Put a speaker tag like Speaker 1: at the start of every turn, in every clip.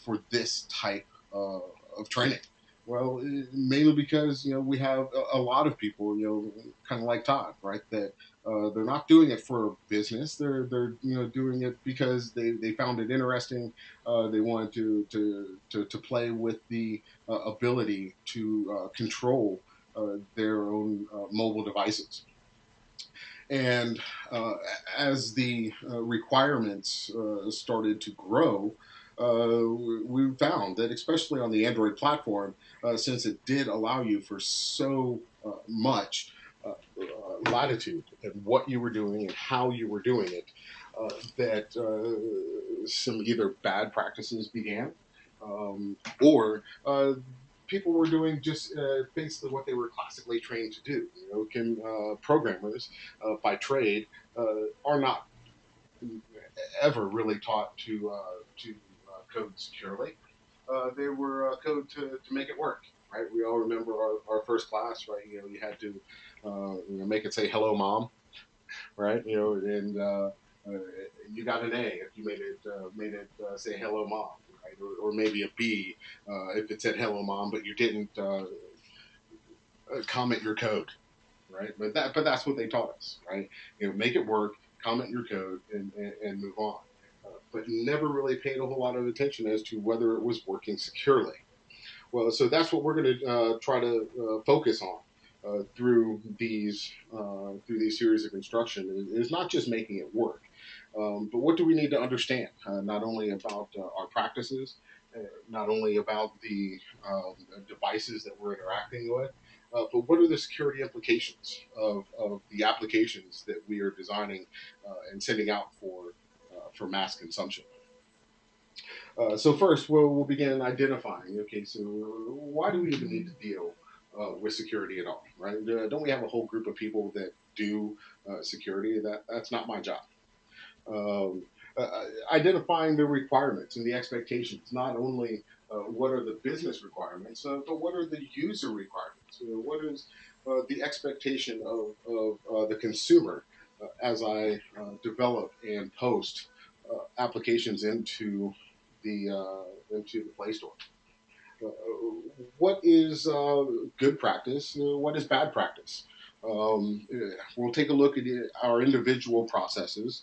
Speaker 1: for this type of training? Well, mainly because we have a lot of people, kind of like Todd, right? That they're not doing it for business. They're doing it because they found it interesting. They wanted to play with the ability to control their own mobile devices. And as the requirements started to grow, we found that, especially on the Android platform, since it did allow you for so much latitude in what you were doing and how you were doing it, that some either bad practices began, or people were doing just basically what they were classically trained to do. Programmers by trade are not ever really taught to code securely. They were code to make it work. Right, we all remember our first class, right? You had to make it say "Hello, Mom," right? And you got an A if you made it say "Hello, Mom," right? Or maybe a B if it said "Hello, Mom," but you didn't comment your code, right? But that's what they taught us, right? Make it work, comment your code, and move on. But never really paid a whole lot of attention as to whether it was working securely. Well, so that's what we're going to try to focus on through these series of instruction. Is not just making it work, but what do we need to understand? Not only about our practices, not only about the devices that we're interacting with, but what are the security implications of the applications that we are designing and sending out for mass consumption? So first, we'll begin identifying. Okay, so why do we even need to deal with security at all, right? Don't we have a whole group of people that do security? That's not my job. Um, Identifying the requirements and the expectations, not only what are the business requirements, but what are the user requirements? What is the expectation of the consumer as I develop and post applications into the Play Store? Uh, what is good practice? What is bad practice? We'll take a look at our individual processes.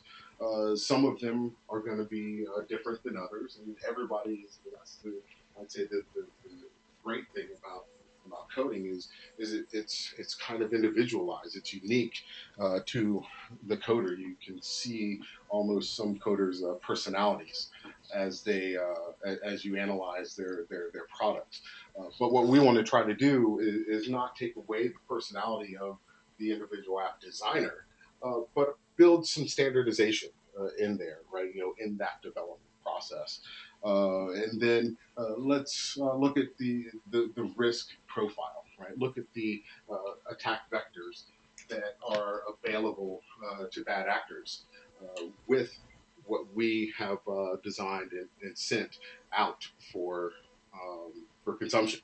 Speaker 1: Some of them are going to be different than others, and everybody is. I'd say the great thing about coding is it's kind of individualized. It's unique to the coder. You can see almost some coders' personalities as you analyze their products. But what we want to try to do is not take away the personality of the individual app designer, but build some standardization in there, right? In that development process. And then let's look at the risk profile, right? Look at the attack vectors that are available to bad actors with what we have designed and sent out for consumption.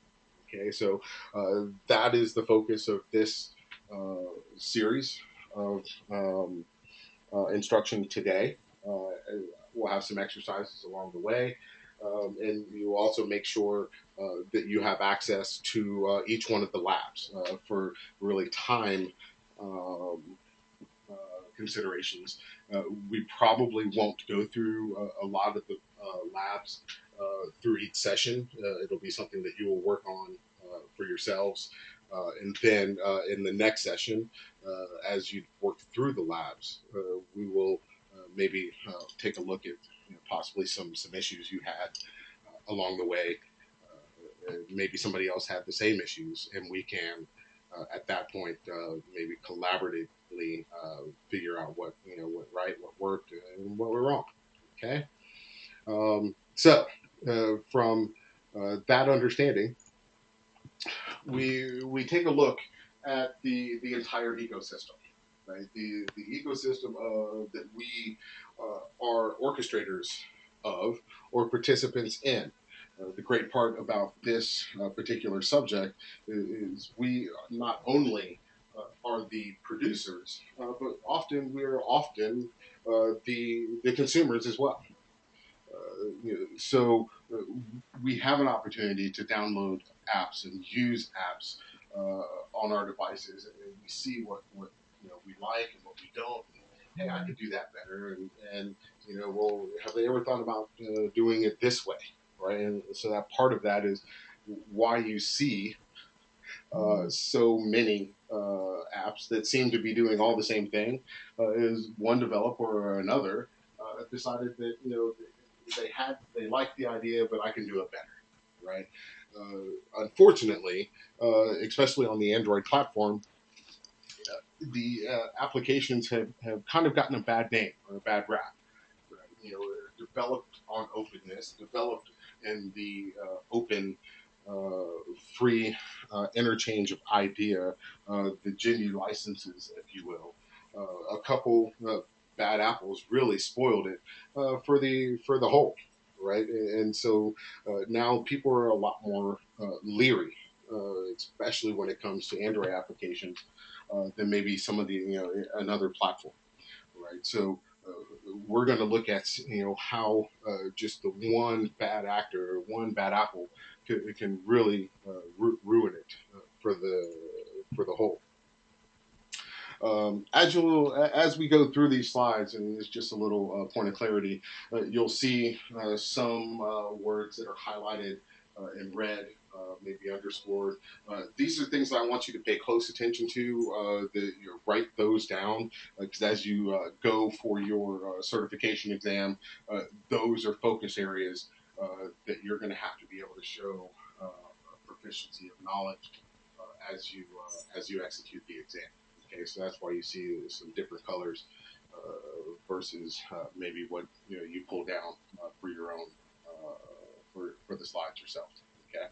Speaker 1: Okay, so that is the focus of this series of instruction today. We'll have some exercises along the way, and you will also make sure that you have access to each one of the labs for really time um, uh, considerations. We probably won't go through a lot of the labs through each session. It'll be something that you will work on for yourselves. And then in the next session, as you work through the labs, we will maybe take a look at possibly some issues you had along the way. Maybe somebody else had the same issues, and we can at that point maybe collaboratively figure out what right, what worked, and what went wrong. Okay, so from that understanding, we take a look at the entire ecosystem, right? The ecosystem that we are orchestrators of or participants in. The great part about this particular subject is we not only are the producers, but we're often the consumers as well. So we have an opportunity to download apps and use apps on our devices, and we see what we like and what we don't. And, hey, I could do that better, and well, have they ever thought about doing it this way, right? And so that part of that is why you see so many apps that seem to be doing all the same thing. Is one developer or another decided that they like the idea, but I can do it better, right? Unfortunately, especially on the Android platform, the applications have kind of gotten a bad name or a bad rap. Right? Developed on openness, developed in the open, free interchange of idea, the GNU licenses, if you will. A couple bad apples really spoiled it for the whole, right? And so now people are a lot more leery, especially when it comes to Android applications, than maybe some of the another platform, right? So we're going to look at how just the one bad actor or one bad apple can really ruin it for the whole. As we go through these slides, and it's just a little point of clarity, you'll see some words that are highlighted in red, maybe underscored. These are things that I want you to pay close attention to. Write those down because as you go for your certification exam, those are focus areas that you're going to have to be able to show proficiency of knowledge as you execute the exam. Okay, so that's why you see some different colors versus maybe what you pull down for your own for the slides yourself. Okay,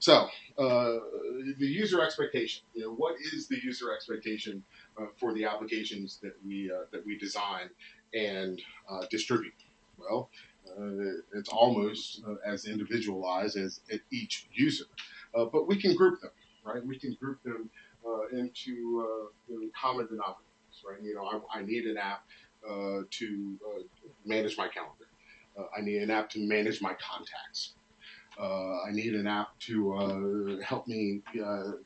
Speaker 1: so the user expectation. What is the user expectation for the applications that we design and distribute? Well, it's almost as individualized as each user, but we can group them, right? We can group them into common denominators, right? I need an app to manage my calendar. I need an app to manage my contacts. I need an app to help me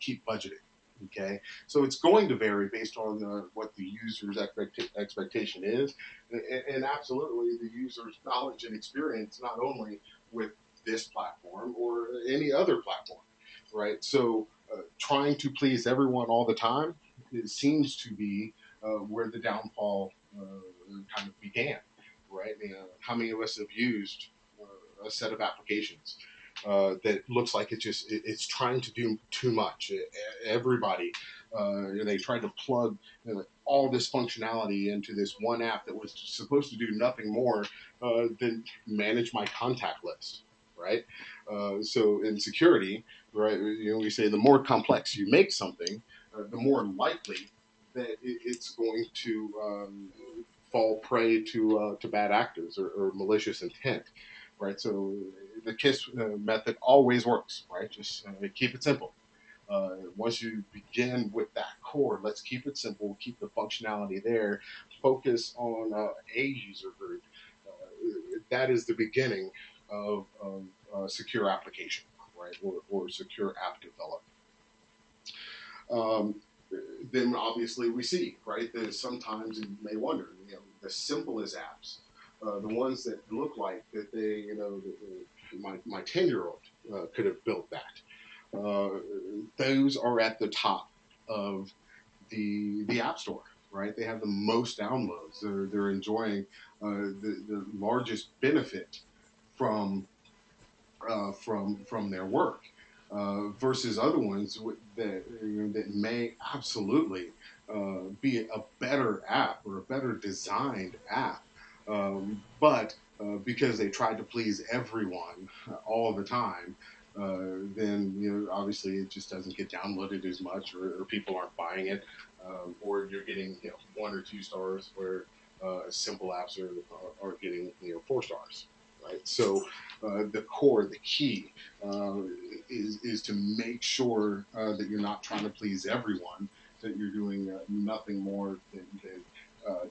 Speaker 1: keep budgeting. Okay, so it's going to vary based on what the user's expectation is, and absolutely the user's knowledge and experience, not only with this platform or any other platform, right? So trying to please everyone all the time, it seems to be where the downfall kind of began, right? How many of us have used a set of applications that looks like it's trying to do too much. Everybody, they tried to plug all this functionality into this one app that was supposed to do nothing more than manage my contact list, right? So in security, right, we say the more complex you make something, the more likely that it's going to fall prey to bad actors or malicious intent, right? So the KISS method always works, right? Just keep it simple. Once you begin with that core, let's keep it simple, keep the functionality there, focus on a user group. That is the beginning of secure application, right, or secure app development. Um, then obviously we see, right, that sometimes you may wonder, the simplest apps, the ones that look like that my 10-year-old could have built that. Those are at the top of the App Store, right? They have the most downloads. They're enjoying the largest benefit from from their work, versus other ones that may absolutely be a better app or a better designed app, but because they tried to please everyone all the time, then obviously it just doesn't get downloaded as much, or people aren't buying it, or you're getting 1 or 2 stars where simple apps are getting 4 stars, right? So the core, the key, is to make sure that you're not trying to please everyone, that you're doing nothing more than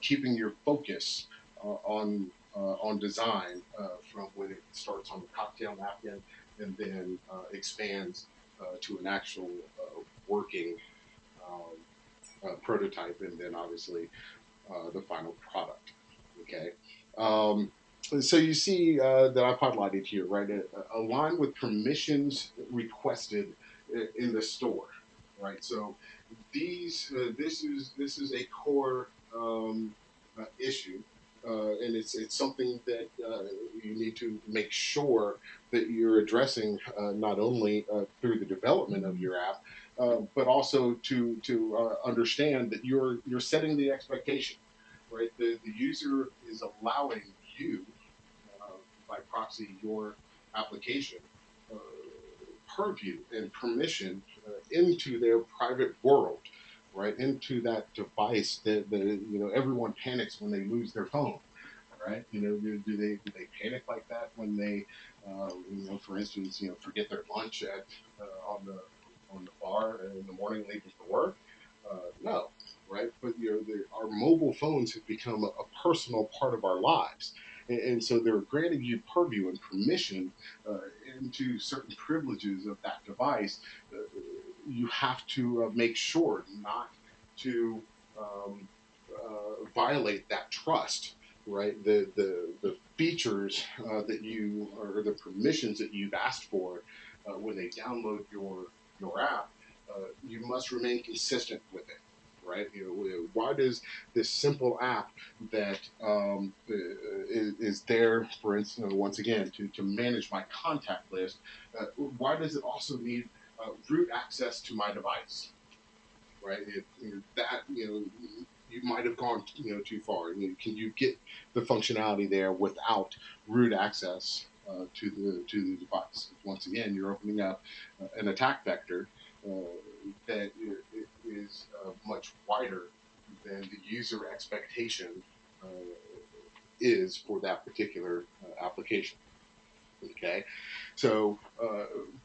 Speaker 1: keeping your focus on on design from when it starts on the cocktail napkin and then expands to an actual working prototype, and then obviously the final product. Okay. Um, so you see that I've highlighted here, right? Align with permissions requested in the store, right? So this is a core issue, and it's something that you need to make sure that you're addressing not only through the development of your app, but also to understand that you're setting the expectation, right? The user is allowing you by proxy your application uh, purview and permission into their private world, right? Into that device that everyone panics when they lose their phone, right? Do they panic like that when they for instance forget their lunch at on the bar in the morning leaving for work? No, right? But our mobile phones have become a personal part of our lives, and so they're granting you purview and permission uh, into certain privileges of that device. Uh, you have to make sure not to violate that trust, right? The features that you or the permissions that you've asked for when they download your app, you must remain consistent with it, right? Why does this simple app that is there, for instance, once again, to manage my contact list, why does it also need root access to my device? Right? That you might have gone too far. Can you get the functionality there without root access to the device? Once again, you're opening up an attack vector that is much wider than the user expectation uh, is for that particular application. Okay, so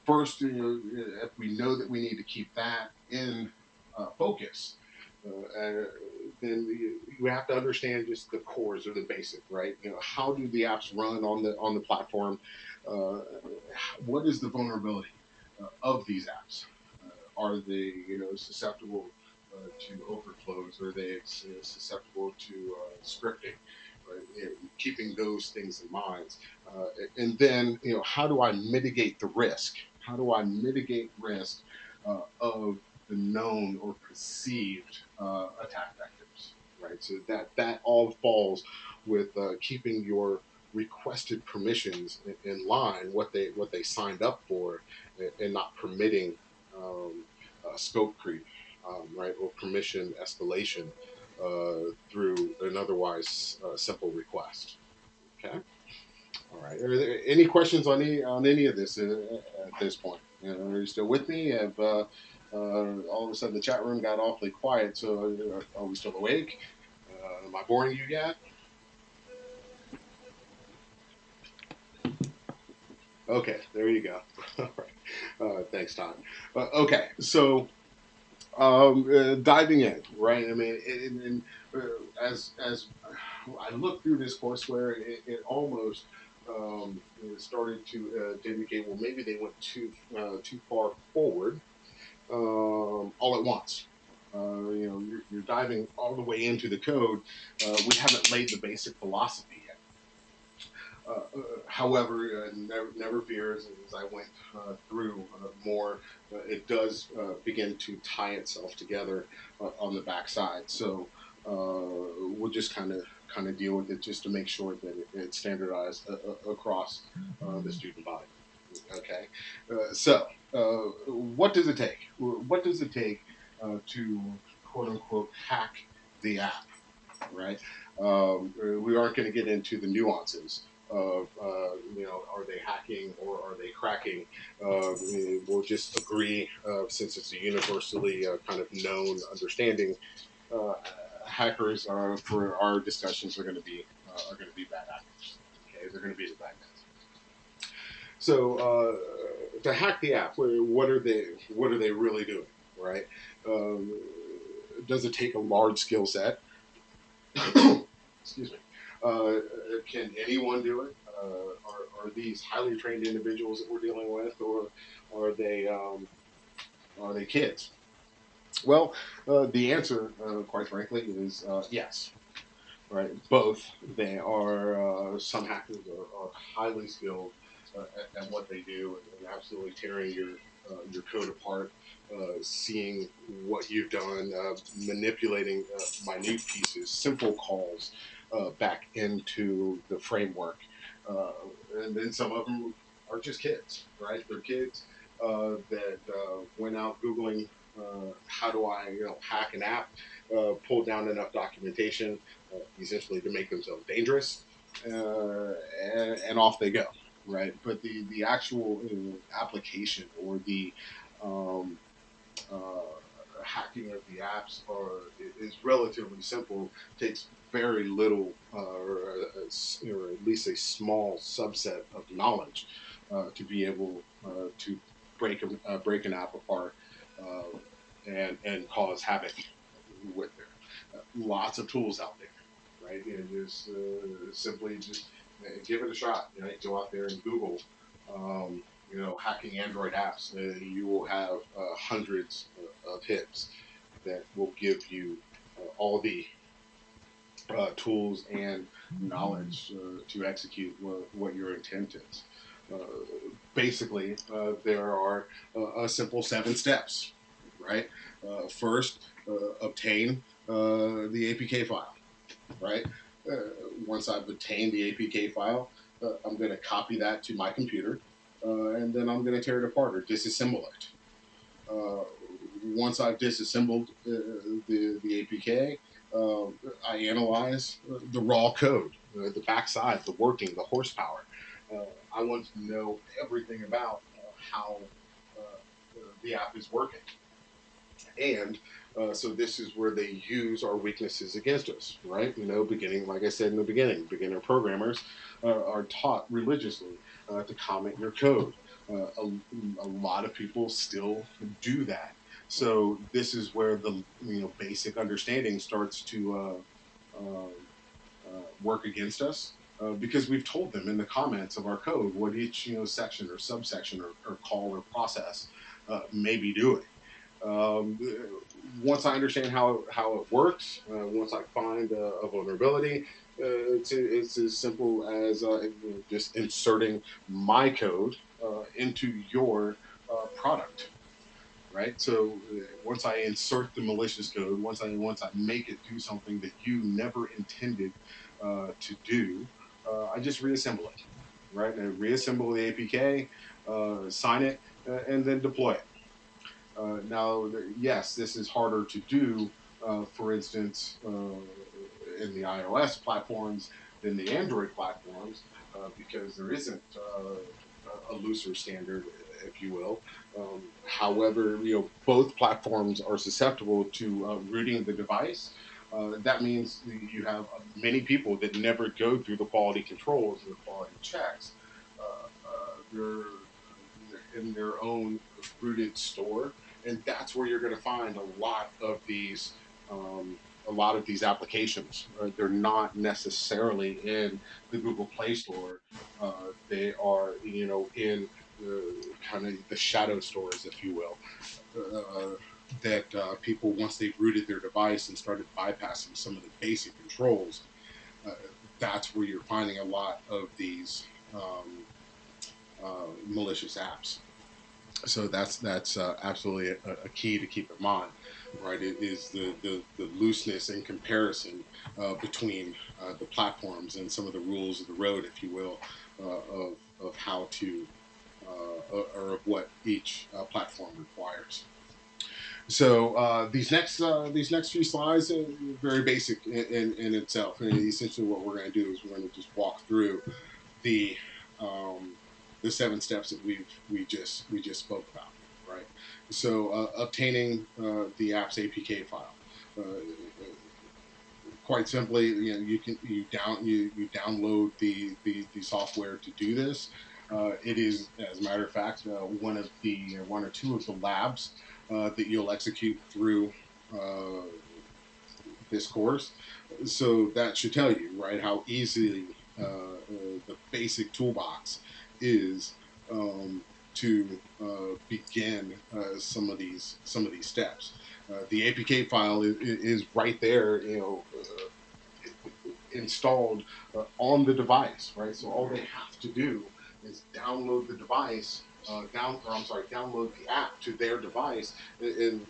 Speaker 1: first, if we know that we need to keep that in focus, then you have to understand just the cores or the basic, right? How do the apps run on the platform? Uh, what is the vulnerability of these apps? Are they susceptible to overflows? Are they susceptible to scripting? Right? Keeping those things in mind, and then how do I mitigate the risk? How do I mitigate risk of the known or perceived attack vectors? Right. So that all falls with keeping your requested permissions in line, what they signed up for, and not permitting scope creep, right, or permission escalation through an otherwise simple request. Okay. All right. Are there any questions on any of this at this point? Are you still with me? Have all of a sudden the chat room got awfully quiet? So are we still awake? Am I boring you yet? Okay, there you go. All right. Thanks, Todd. Okay, so diving in, right? I mean, as I look through this courseware, it almost started to indicate, well, maybe they went too far forward all at once. You're diving all the way into the code. We haven't laid the basic philosophy yet. However, never fear, as I went through more, it does begin to tie itself together on the backside. So we'll just kind of deal with it just to make sure that it's standardized across the student body. Okay, what does it take? What does it take to quote unquote hack the app? Right? We aren't going to get into the nuances of, are they hacking or are they cracking? We'll just agree, since it's a universally kind of known understanding, uh, hackers are, for our discussions, are going to be bad actors. Okay, they're going to be the bad guys. So to hack the app, what are they really doing? Right? Um, does it take a large skill set? Excuse me. Uh, can anyone do it? Are these highly trained individuals that we're dealing with, or are they kids? Well, the answer, quite frankly, is yes. Right, both. They are some hackers are highly skilled at what they do, and absolutely tearing your code apart, seeing what you've done, manipulating minute pieces, simple calls back into the framework, uh, and then some of them are just kids, right? They're kids that went out googling. How do I, hack an app? Pull down enough documentation, essentially to make themselves dangerous, and off they go, right? But the actual application or the um, uh, hacking of the apps is relatively simple. Takes very little, or at least a small subset of knowledge to be able to break an app apart and cause havoc with it. Lots of tools out there, right? And just simply just give it a shot. Go out there and Google. Hacking Android apps, you will have hundreds of hits that will give you all the tools and knowledge to execute what your intent is. Uh, Basically, there are a simple 7 steps, right? First, obtain the APK file, right? Uh, Once I've obtained the APK file, I'm going to copy that to my computer, and then I'm going to tear it apart or disassemble it. Uh, Once I've disassembled the APK, I analyze the raw code, the backside, the working, the horsepower. I want to know everything about how the app is working. And so this is where they use our weaknesses against us, right? Beginning, like I said in the beginning, beginner programmers are taught religiously to comment your code. A lot of people still do that. So this is where the basic understanding starts to work against us. Because we've told them in the comments of our code what each section or subsection or call or process may be doing. um, Once I understand how it works, once I find a vulnerability, it's as simple as just inserting my code into your product, right? So once I insert the malicious code, once I make it do something that you never intended to do, I just reassemble it, right? And reassemble the APK, sign it, and then deploy it. Now, yes, this is harder to do, for instance, in the iOS platforms than the Android platforms, because there isn't a looser standard, if you will. However, both platforms are susceptible to rooting the device. That means you have many people that never go through the quality controls and the quality checks. They're in their own rooted store, and that's where you're going to find a lot of these applications. They're not necessarily in the Google Play Store. They are, in kind of the shadow stores, if you will. That people, once they've rooted their device and started bypassing some of the basic controls, uh, that's where you're finding a lot of these malicious apps. So that's absolutely a key to keep in mind, right? It is the looseness and comparison between the platforms and some of the rules of the road, if you will, of how to or of what each platform requires. So these next few slides are very basic in itself, and essentially what we're going to do is we're going to just walk through the um, the 7 steps that we just spoke about, right? So obtaining the app's APK file. Quite simply, you download the software to do this. It is, as a matter of fact, one or two of the labs that you'll execute through uh, this course. So that should tell you, right, how easy the basic toolbox is to begin some of these steps. The APK file is right there, installed on the device, right? So all they have to do is download the device, download the app to their device, and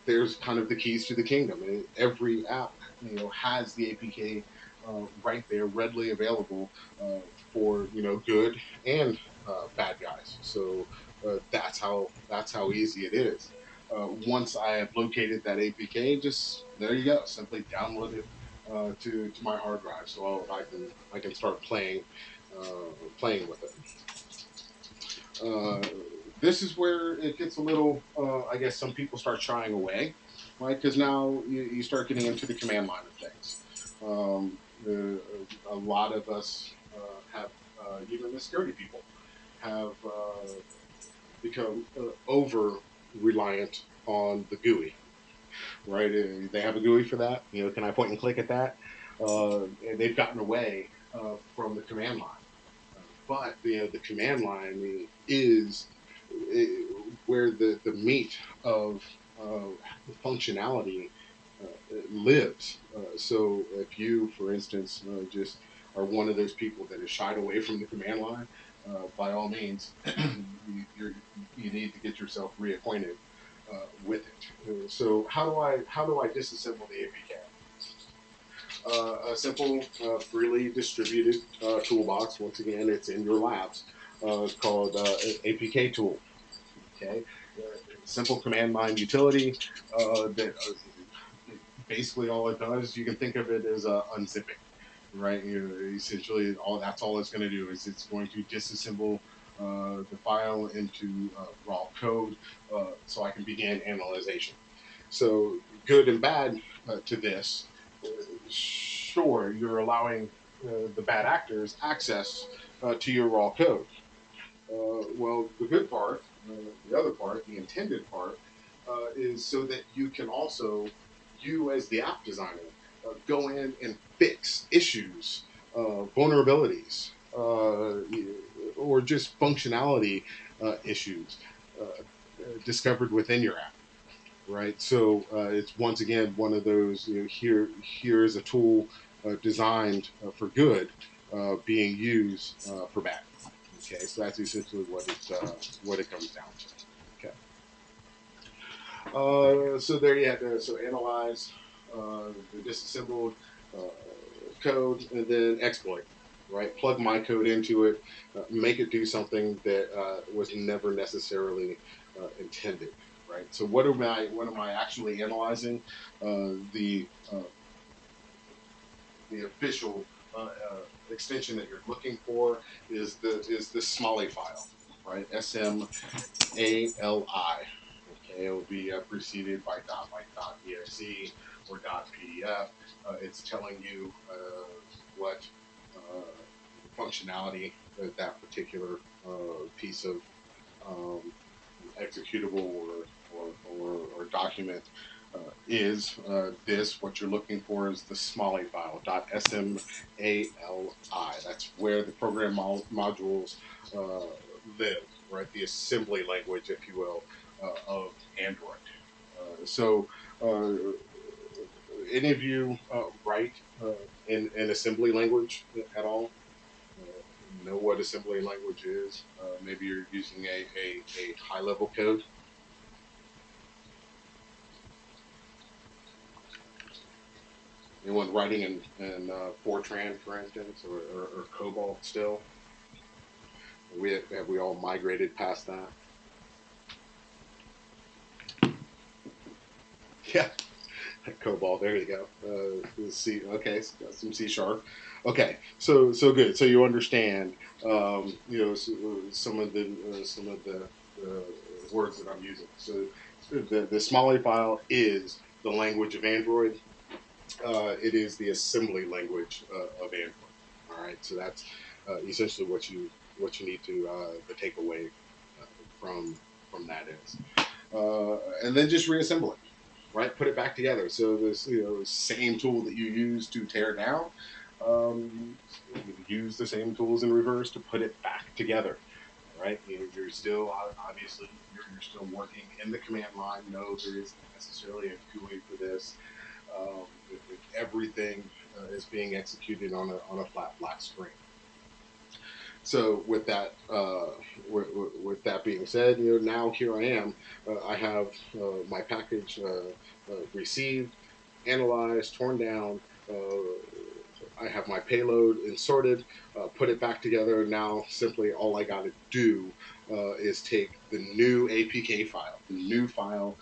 Speaker 1: there's kind of the keys to the kingdom. And every app, has the APK right there, readily available for good and bad guys. So that's how easy it is. Once I have located that APK, just there you go. Simply download it to my hard drive, so I can start playing with it. Uh, this is where it gets a little. I guess some people start shying away, right? Because now you start getting into the command line of things. A lot of us have, even the security people, have become over reliant on the GUI, right? They have a GUI for that. Can I point and click at that? And they've gotten away from the command line. But the command line is where the meat of functionality lives. So if you, for instance, just are one of those people that is shied away from the command line, by all means, you need to get yourself reacquainted with it. So how do I disassemble the APK? A simple, freely distributed toolbox. Once again, it's in your labs. It's called APK tool. Okay, simple command line utility that basically all it does. You can think of it as unzipping, right? Essentially, all it's going to do is it's going to disassemble the file into raw code, so I can begin analyzation. So good and bad to this. Sure, you're allowing the bad actors access to your raw code. Well, the good part, the other part, the intended part, is so that you can also, you as the app designer, go in and fix issues, vulnerabilities, or just functionality issues discovered within your app, right? So it's once again one of those. Here is a tool designed for good, being used for bad. Okay, so that's essentially what it comes down to. Okay, so there you have to analyze the disassembled uh, code and then exploit. Right, plug my code into it, make it do something that was never necessarily intended. Right. So what am I actually analyzing? The official extension that you're looking for is the Smalley file, right? SMALI. Okay, it will be preceded by .exe or .pdf. It's telling you what functionality that particular piece of um, executable or document is. What you're looking for is the Smalley file, .smali. That's where the program modules live, right? The assembly language, if you will, of Android. So, any of you write in assembly language at all? Know what assembly language is? Maybe you're using a high level code. Anyone writing in Fortran, for instance, or COBOL still? Have we all migrated past that? Yeah, COBOL. There you go. C. Okay, so got some C sharp. Okay, so good. So you understand, some of the words that I'm using. So the Smalley file is the language of Android. It is the assembly language of Android. All right, so that's essentially what you need to take away from from that is, and then just reassemble it. right? Put it back together. So this, same tool that you use to tear down, you use the same tools in reverse to put it back together. Right? You're still obviously you're still working in the command line. No, there isn't necessarily a GUI for this. Everything is being executed on a flat black screen. So with that being said, now here I am. I have my package received, analyzed, torn down. I have my payload inserted, put it back together. Now, simply all I got to do is take the new APK file, the new file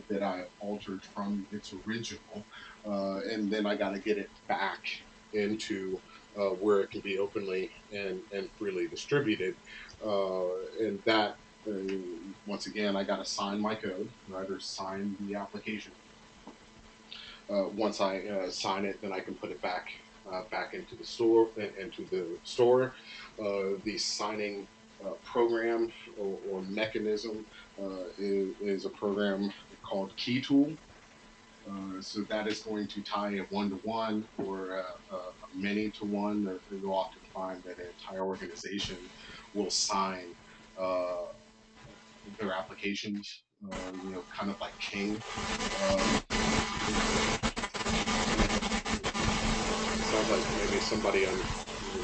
Speaker 1: that I altered from its original, and then I got to get it back into where it can be openly and freely distributed. And that, once again, I got to sign my code, right, or sign the application. Once I sign it, then I can put it back into the store. The signing program or mechanism is a program called Key Tool. So that is going to tie a one-to-one or a many-to-one. You'll often find that an entire organization will sign uh, their applications, kind of like King. Sounds like maybe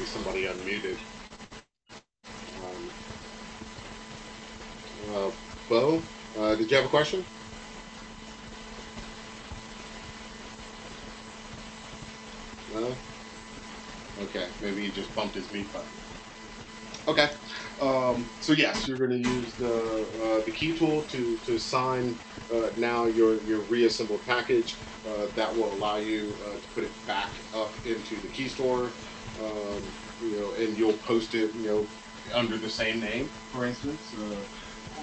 Speaker 1: somebody unmuted. Um, uh, Bo, did you have a question? No. Okay, maybe he just bumped his mute button. Okay. So yes, you're going to use the key tool to sign now your reassembled package. That will allow you to put it back up into the key store. And you'll post it, under the same name, for instance,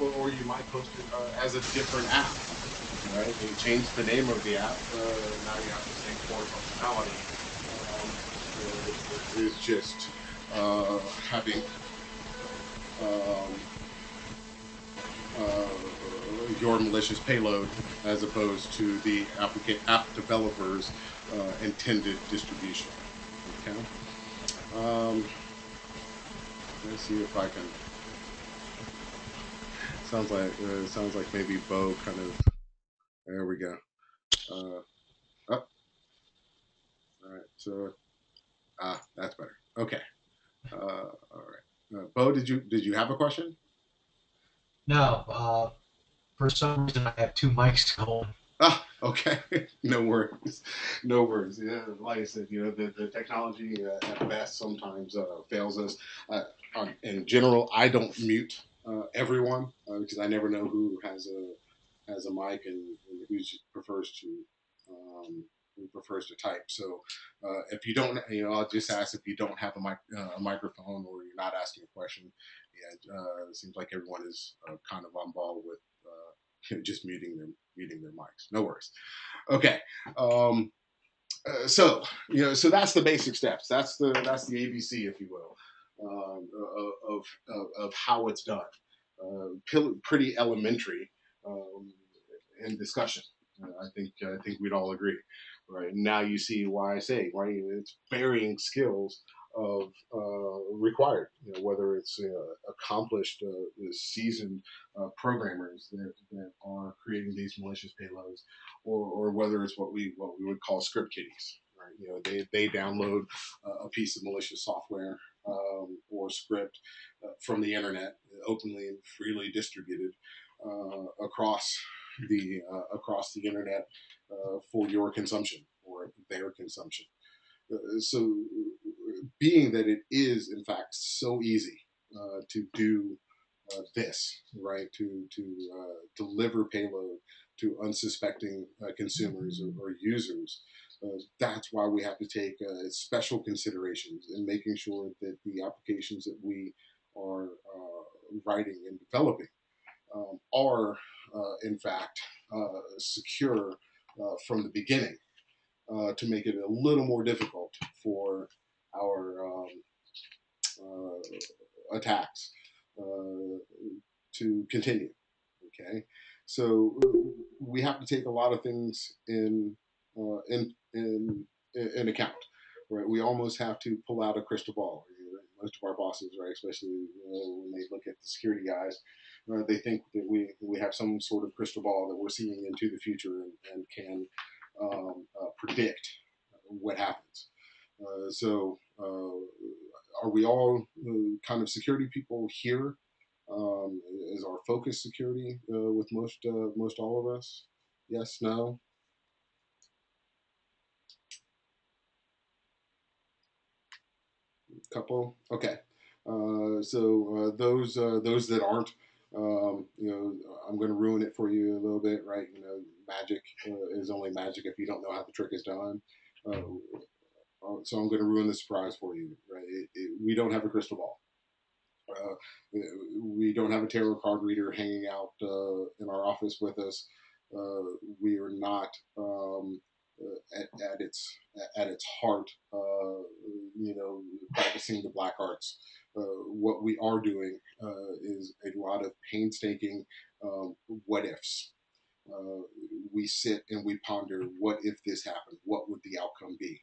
Speaker 1: or you might post it as a different app. Right? You change the name of the app. Now you have the same core functionality. It's just having um, uh, your malicious payload as opposed to the app developers intended distribution. Okay. Um, let's see if I can. Sounds like maybe Bo kind of. There we go. Oh, all right. So that's better. Okay. All right. Bo, did you have a question?
Speaker 2: No, for some reason I have two mics going.
Speaker 1: Ah, okay. No worries. No worries. Yeah, like I said, the technology at best sometimes fails us. In general, I don't mute everyone because I never know who has a mic and um, who prefers to type. So if you don't, I'll just ask if you don't have a microphone or you're not asking a question. Yeah, it seems like everyone is kind of on ball with just muting their mics. No worries. Okay. Um, so that's the basic steps. That's the ABC, if you will, of how it's done. Pretty elementary in discussion. I think we'd all agree, right? Now you see why I say right. It's varying skills of required. Whether it's accomplished, seasoned programmers that are creating these malicious payloads, or whether it's what we would call script kiddies. Right? They download a piece of malicious software or script from the internet, openly and freely distributed across the internet for your consumption or their consumption. So, being that it is in fact so easy to do this, right? To deliver payload to unsuspecting consumers or users. That's why we have to take special considerations in making sure that the applications that we are writing and developing are, in fact, secure from the beginning to make it a little more difficult for our attacks to continue. Okay, So we have to take a lot of things in account, right? We almost have to pull out a crystal ball. Most of our bosses, right, especially when they look at the security guys, they think that we have some sort of crystal ball that we're seeing into the future and can predict what happens. Are we all kind of security people here? Is our focus security with most all of us? Yes, no, couple. Okay. Those that aren't, I'm going to ruin it for you a little bit, right? Magic is only magic if you don't know how the trick is done. So I'm going to ruin the surprise for you, right? We don't have a crystal ball. Uh, we don't have a tarot card reader hanging out in our office with us. We are not at its heart, practicing the black arts. What we are doing is a lot of painstaking what ifs. Uh, we sit and we ponder, what if this happened? What would the outcome be?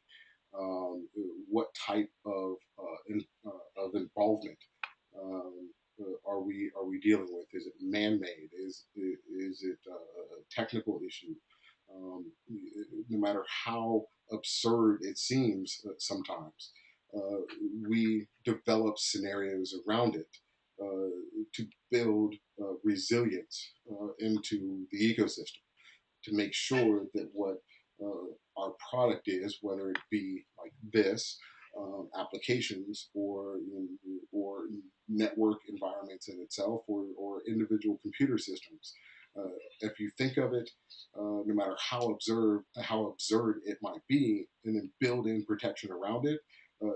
Speaker 1: What type of involvement are we dealing with? Is it man-made? Is it a technical issue? No matter how absurd it seems, sometimes uh, we develop scenarios around it to build resilience into the ecosystem, to make sure that what our product is, whether it be like this, applications, or network environments in itself, or individual computer systems. If you think of it, no matter how absurd it might be, and then build in protection around it,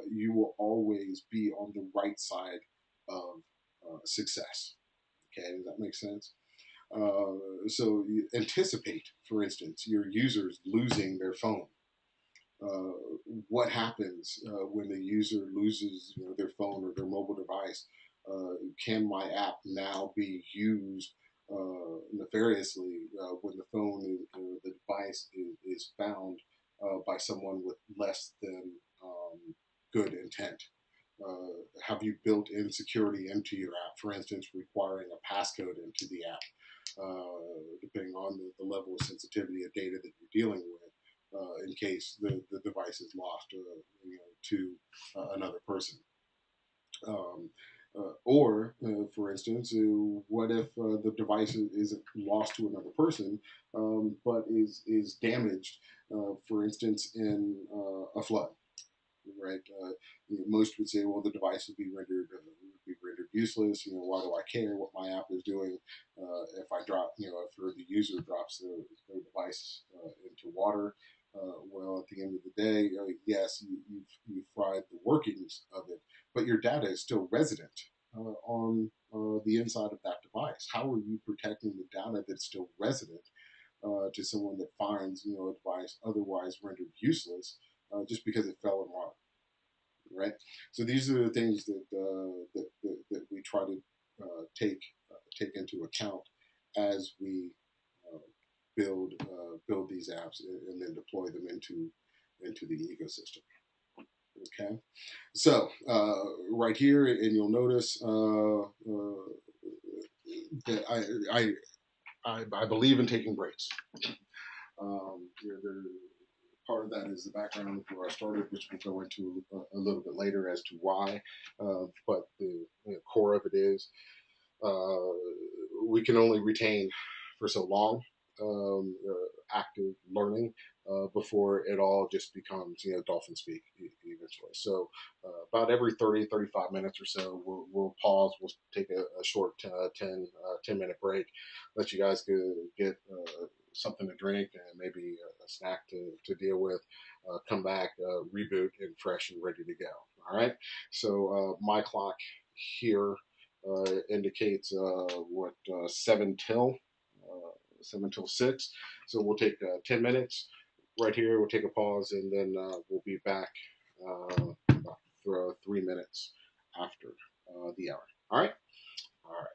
Speaker 1: you will always be on the right side of success. Okay, does that make sense? So you anticipate, for instance, your users losing their phone. Uh, what happens when the user loses, their phone or their mobile device? Can my app now be used nefariously when the phone, the device is found by someone with less than good intent? Have you built in security into your app, for instance, requiring a passcode into the app, depending on the level of sensitivity of data that you're dealing with, in case the device is lost to another person? Or, for instance, what if the device isn't lost to another person, but is damaged, for instance, in a flood? Right? Most would say, well, the device would be rendered useless. Why do I care what my app is doing? If I drop, if the user drops their device into water, well, at the end of the day, yes, you've fried the workings of it, but your data is still resident on the inside of that device. How are you protecting the data that's still resident to someone that finds, a device otherwise rendered useless just because it fell in water? Right? So these are the things that we try to take into account as we uh, build these apps and then deploy them into the ecosystem. Okay, so right here, and you'll notice that I believe in taking breaks. Part of that is the background where I started, which we'll go into a little bit later as to why. But the core of it is uh, we can only retain for so long active learning before it all just becomes dolphin speak eventually. So about every 30-35 minutes or so, we'll pause, we'll take a short 10 minute break, let you guys get something to drink and maybe a snack to deal with, come back, reboot, and fresh and ready to go. All right. So my clock here indicates what 7 till 6. So we'll take 10 minutes right here. We'll take a pause, and then we'll be back about for 3 minutes after the hour. All right. All right.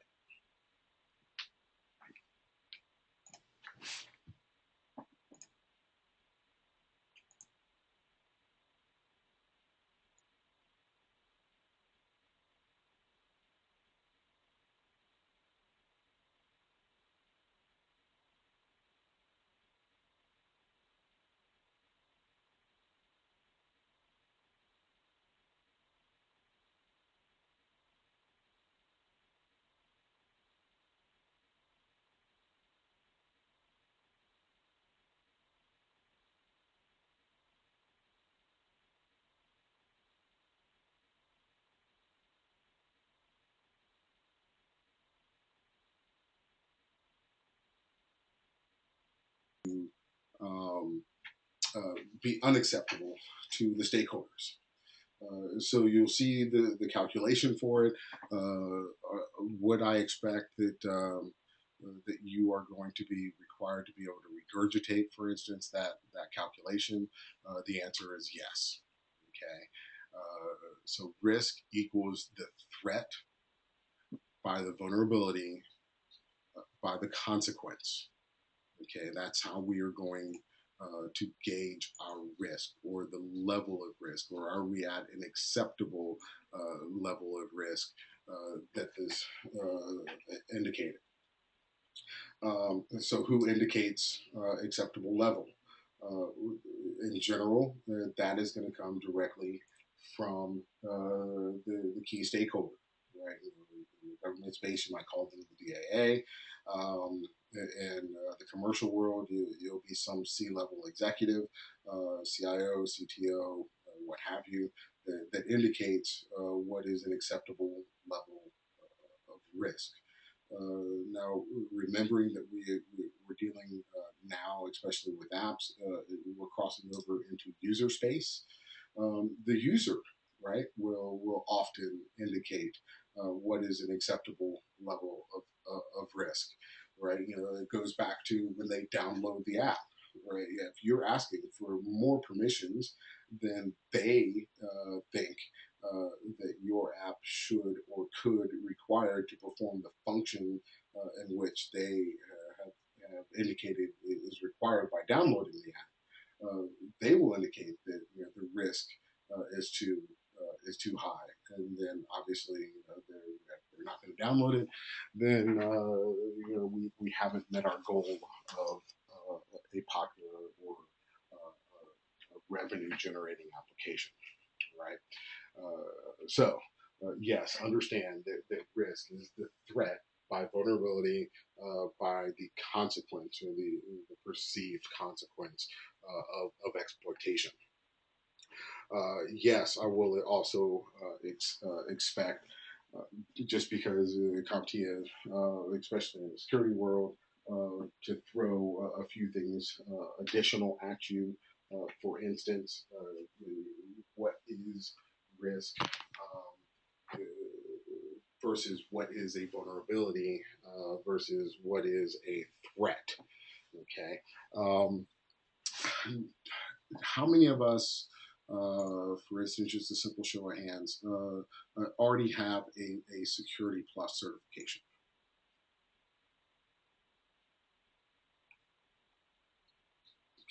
Speaker 1: be unacceptable to the stakeholders. So you'll see the calculation for it. Would I expect that you are going to be required to be able to regurgitate, for instance, that calculation? The answer is yes. Okay. So risk equals the threat by the vulnerability by the consequence. Okay, that's how we are going to gauge our risk or the level of risk, or are we at an acceptable level of risk that is indicated. So, who indicates acceptable level? In general, that is going to come directly from the key stakeholder, right? In the government space, you might call them the DAA. In the commercial world, you'll be some C-level executive, CIO, CTO, what have you, that indicates what is an acceptable level of risk. Now, remembering that we're dealing now, especially with apps, we're crossing over into user space. The user, right, will often indicate what is an acceptable level of risk, right? It goes back to when they download the app, right? If you're asking for more permissions than they think that your app should or could require to perform the function in which they have indicated is required by downloading the app, they will indicate that the risk is too high, and then obviously they're not going to download it. Then we haven't met our goal of a popular or revenue generating application, right? Yes, understand that risk is the threat by vulnerability, by the consequence or the perceived consequence of exploitation. Yes, I will also expect, just because CompTIA, especially in the security world, to throw a few things additional at you. For instance, what is risk versus what is a vulnerability versus what is a threat. Okay. How many of us, for instance, just a simple show of hands, already have a Security Plus certification?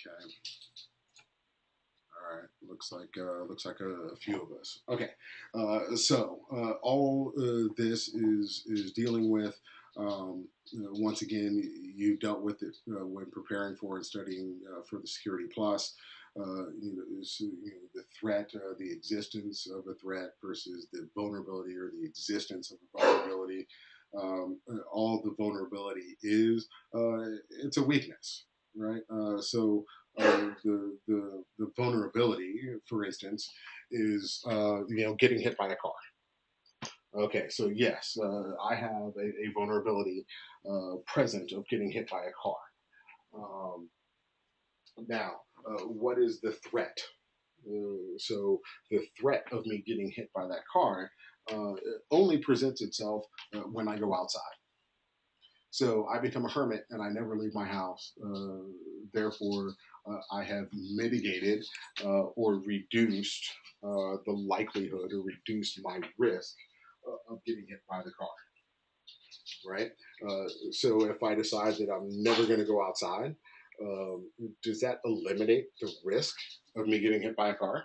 Speaker 1: Okay. All right. Looks like a few of us. Okay. All this is dealing with. Once again, you dealt with it when preparing for and studying for the Security Plus. The threat, the existence of a threat versus the vulnerability or the existence of a vulnerability. All the vulnerability is it's a weakness, right? The vulnerability, for instance, is getting hit by a car. Okay, so yes, I have a vulnerability present of getting hit by a car. Um, Now, what is the threat? So the threat of me getting hit by that car only presents itself when I go outside. So I become a hermit and I never leave my house. Therefore, I have mitigated or reduced the likelihood or reduced my risk of getting hit by the car, right? So if I decide that I'm never going to go outside, does that eliminate the risk of me getting hit by a car?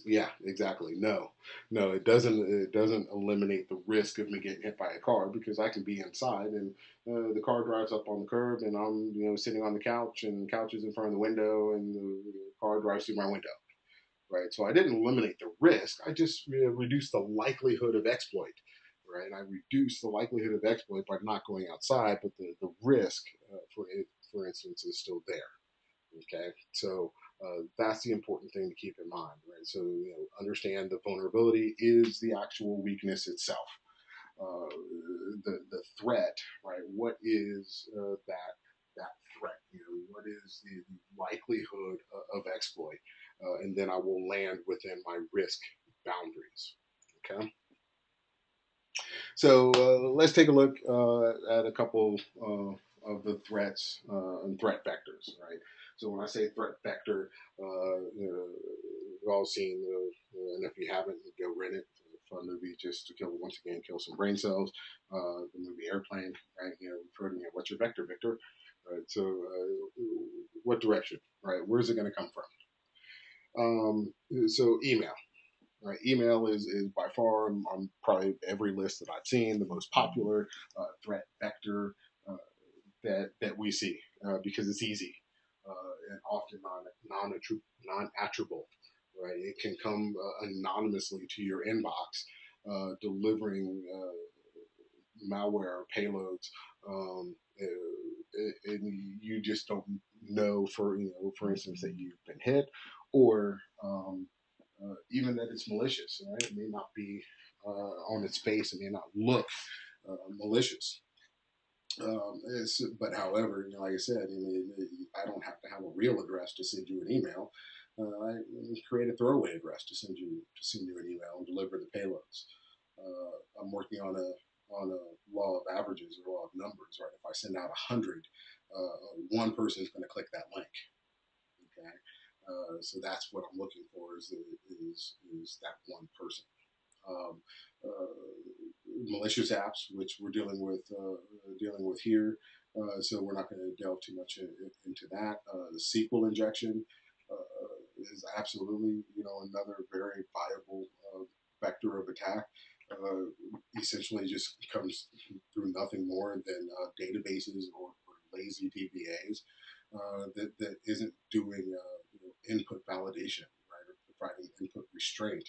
Speaker 1: Yeah, exactly. No, no, it doesn't. It doesn't eliminate the risk of me getting hit by a car because I can be inside and the car drives up on the curb and I'm sitting on the couch and the couch is in front of the window and the car drives through my window. Right. So I didn't eliminate the risk. I just reduced the likelihood of exploit. Right. I reduced the likelihood of exploit by not going outside, but the risk, for instance, is still there. Okay, so that's the important thing to keep in mind, right? So understand the vulnerability is the actual weakness itself. uh, the threat, right? What is that threat? You know, what is the likelihood of exploit? And then I will land within my risk boundaries. Okay. So let's take a look at a couple of the threats and threat vectors, right? So when I say threat vector, you know, we've all seen, and if you haven't, go rent it. It's a fun movie just to kill, once again, kill some brain cells. The movie Airplane, right? You know, we've heard, you know, what's your vector, Victor? Right. So what direction, right? Where's it going to come from? So email, right? Email is by far on probably every list that I've seen the most popular threat vector uh, that we see because it's easy and often non-attributable, right? It can come anonymously to your inbox, delivering malware payloads, and you just don't know, for you know, for instance, that you've been hit, or even that it's malicious. Right? It may not be on its face. It may not look malicious. But however, you know, like I said, I mean, I don't have to have a real address to send you an email. I create a throwaway address to send you an email and deliver the payloads. I'm working on a law of averages or law of numbers, right? If I send out 100, one person is going to click that link. Okay, so that's what I'm looking for is that one person. Um, Malicious apps, which we're dealing with here. So we're not going to delve too much into that. The SQL injection is absolutely, you know, another very viable vector of attack. Essentially, just comes through nothing more than databases or lazy DBAs that isn't doing you know, input validation, right, or providing input restraint,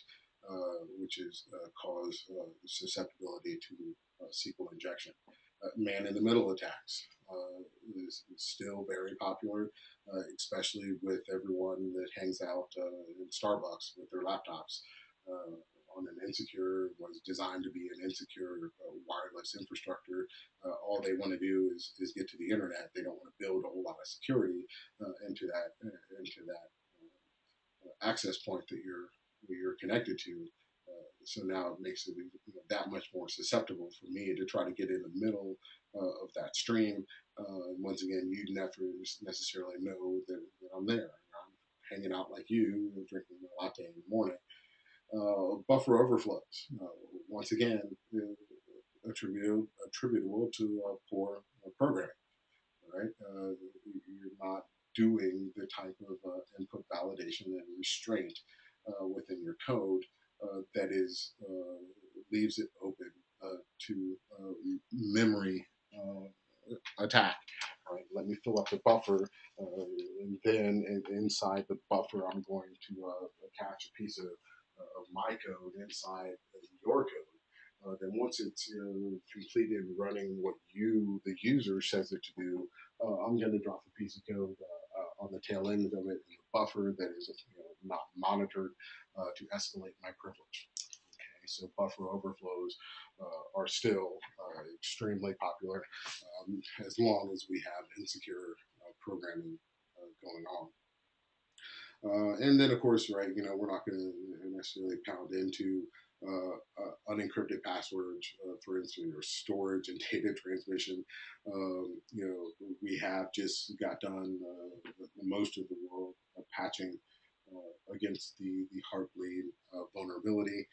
Speaker 1: which is cause susceptibility to SQL injection. Man in the middle attacks is still very popular, especially with everyone that hangs out in Starbucks with their laptops. On an insecure, was designed to be an insecure wireless infrastructure. All they want to do is get to the internet. They don't want to build a whole lot of security into that access point that you're connected to. So now it makes it, you know, that much more susceptible for me to try to get in the middle of that stream. Once again, you never necessarily know that I'm there. I'm hanging out like you, drinking a latte in the morning. Buffer overflows. Once again, attributable to poor programming, right? You're not doing the type of input validation and restraint within your code that is leaves it open to memory attack. Right? Let me fill up the buffer, and then inside the buffer, I'm going to attach a piece of my code inside your code. Then once it's completed running what the user says it to do, I'm going to drop a piece of code on the tail end of it in the buffer that is, you know, not monitored to escalate my privilege. Okay, so buffer overflows are still extremely popular as long as we have insecure programming going on. And then, of course, right, you know, we're not going to necessarily pound into unencrypted passwords, for instance, or storage and data transmission. You know, we have just got done most of the world patching against the Heartbleed vulnerability.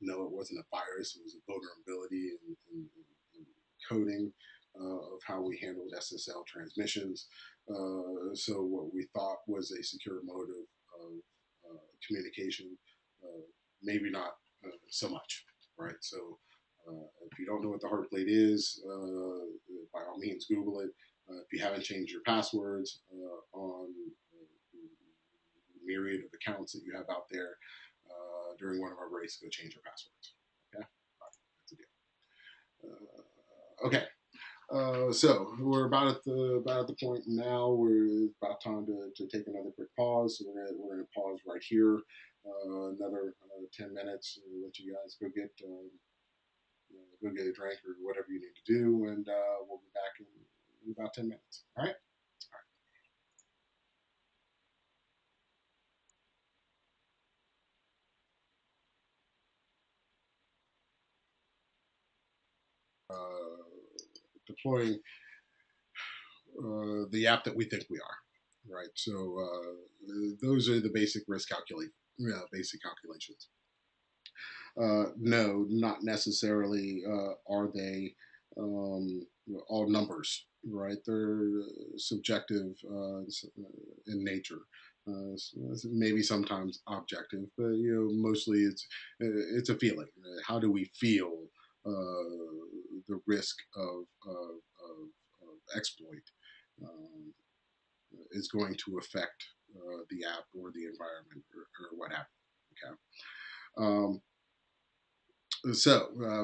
Speaker 1: No, it wasn't a virus; it was a vulnerability in coding of how we handled SSL transmissions. So what we thought was a secure mode of communication, maybe not so much, right? So if you don't know what the Heartbleed is, by all means Google it. If you haven't changed your passwords on the myriad of accounts that you have out there during one of our breaks, go change your passwords. Okay, all right, that's a deal. Okay, so we're about at the point now where it's about time to take another quick pause. So we're gonna pause right here, another 10 minutes, and let you guys go get Go get a drink or whatever you need to do, and we'll be back in about 10 minutes. All right. Deploying the app that we think we are. Right. So those are the basic risk calculate, basic calculations. No, not necessarily are they all numbers, right? They're subjective in nature. Maybe sometimes objective, but mostly it's a feeling. How do we feel the risk of exploit is going to affect the app or the environment or what have you? Okay.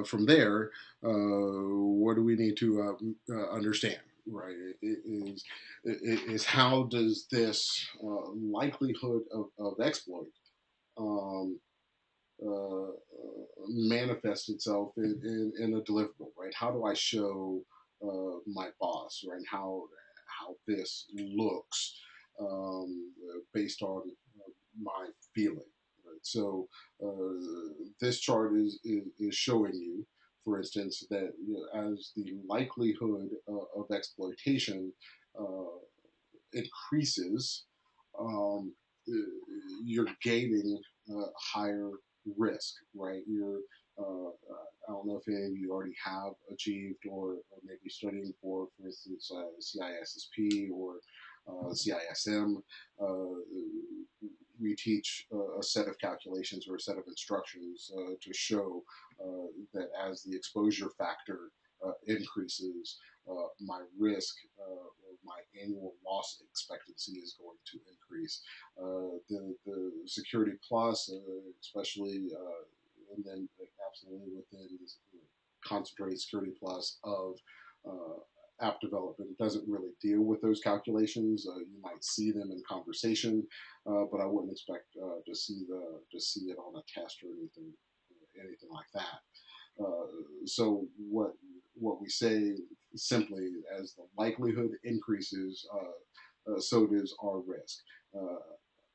Speaker 1: From there, what do we need to understand? Right, is how does this likelihood of exploit um, manifest itself in a deliverable? Right, how do I show my boss, right, how this looks based on my feeling? Right? So this chart is showing you, for instance, that as the likelihood of exploitation uh, increases, um, you're gaining higher risk, right? I don't know if any of you already have achieved or maybe studying for instance, CISSP or CISM. We teach a set of calculations or a set of instructions to show that as the exposure factor increases, my risk or my annual loss expectancy is going to increase. The Security Plus, especially, and then absolutely within this concentrated Security Plus of app development, it doesn't really deal with those calculations. You might see them in conversation, but I wouldn't expect to see it on a test or anything like that. So what we say simply, as the likelihood increases, so does our risk. Uh,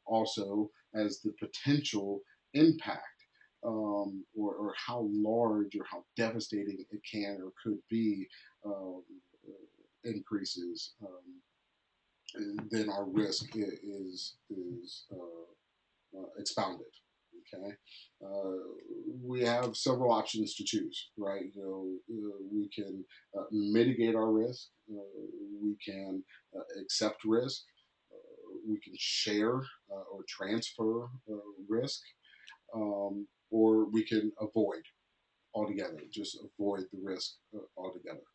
Speaker 1: Also, as the potential impact or how large or how devastating it can or could be um, increases, then our risk is expounded. Okay, we have several options to choose, right? We can mitigate our risk. We can accept risk. We can share or transfer risk, or we can avoid altogether. Just avoid the risk altogether.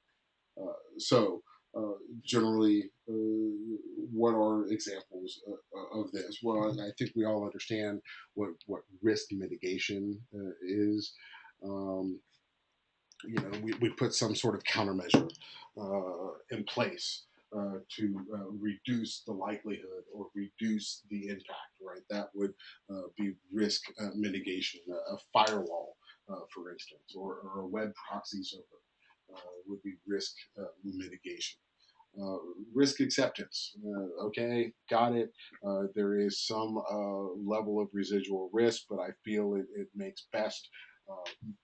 Speaker 1: So, uh, generally, what are examples of this? Well, I think we all understand what risk mitigation is. Um, we put some sort of countermeasure in place to reduce the likelihood or reduce the impact, right? That would be risk mitigation, a firewall, for instance, or a web proxy server would be risk mitigation. Uh, Risk acceptance. Okay, got it. There is some level of residual risk, but I feel it makes best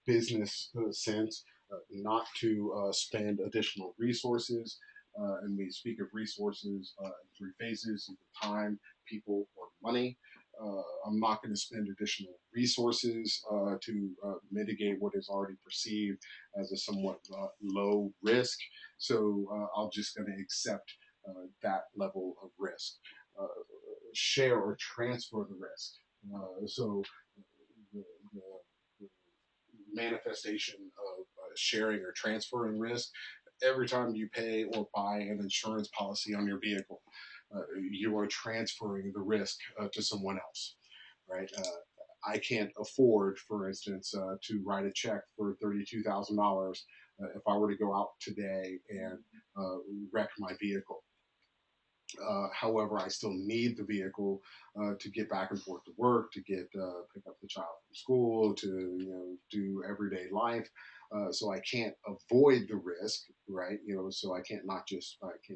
Speaker 1: business sense not to spend additional resources. And we speak of resources in three phases: either time, people, or money. I'm not going to spend additional resources to mitigate what is already perceived as a somewhat low risk. So I'm just going to accept that level of risk. Uh, Share or transfer the risk. So the, the manifestation of sharing or transferring risk, every time you pay or buy an insurance policy on your vehicle, you are transferring the risk to someone else, right? I can't afford, for instance, to write a check for $32,000 if I were to go out today and wreck my vehicle. However, I still need the vehicle to get back and forth to work, to get pick up the child from school, to do everyday life. So I can't avoid the risk, right? So I can't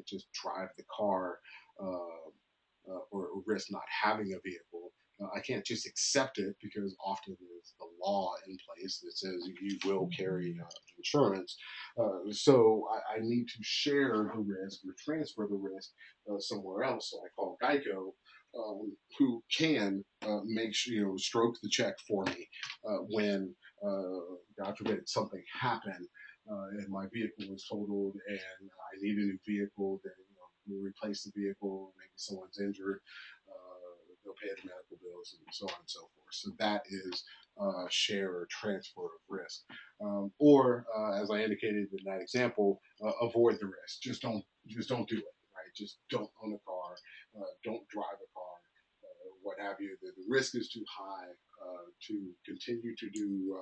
Speaker 1: just drive the car or risk not having a vehicle. I can't just accept it because often there's the law in place that says you will carry insurance. So I need to share the risk or transfer the risk somewhere else. So I call Geico, who can make sure, stroke the check for me when, God forbid, something happened and my vehicle was totaled and I need a new vehicle. Then we'll replace the vehicle. Maybe someone's injured. They'll pay the medical bills and so on and so forth. So that is share or transfer of risk. Or as I indicated in that example, avoid the risk. Just don't do it. Right? Just don't own a car. Don't drive a car. What have you? The risk is too high to continue to do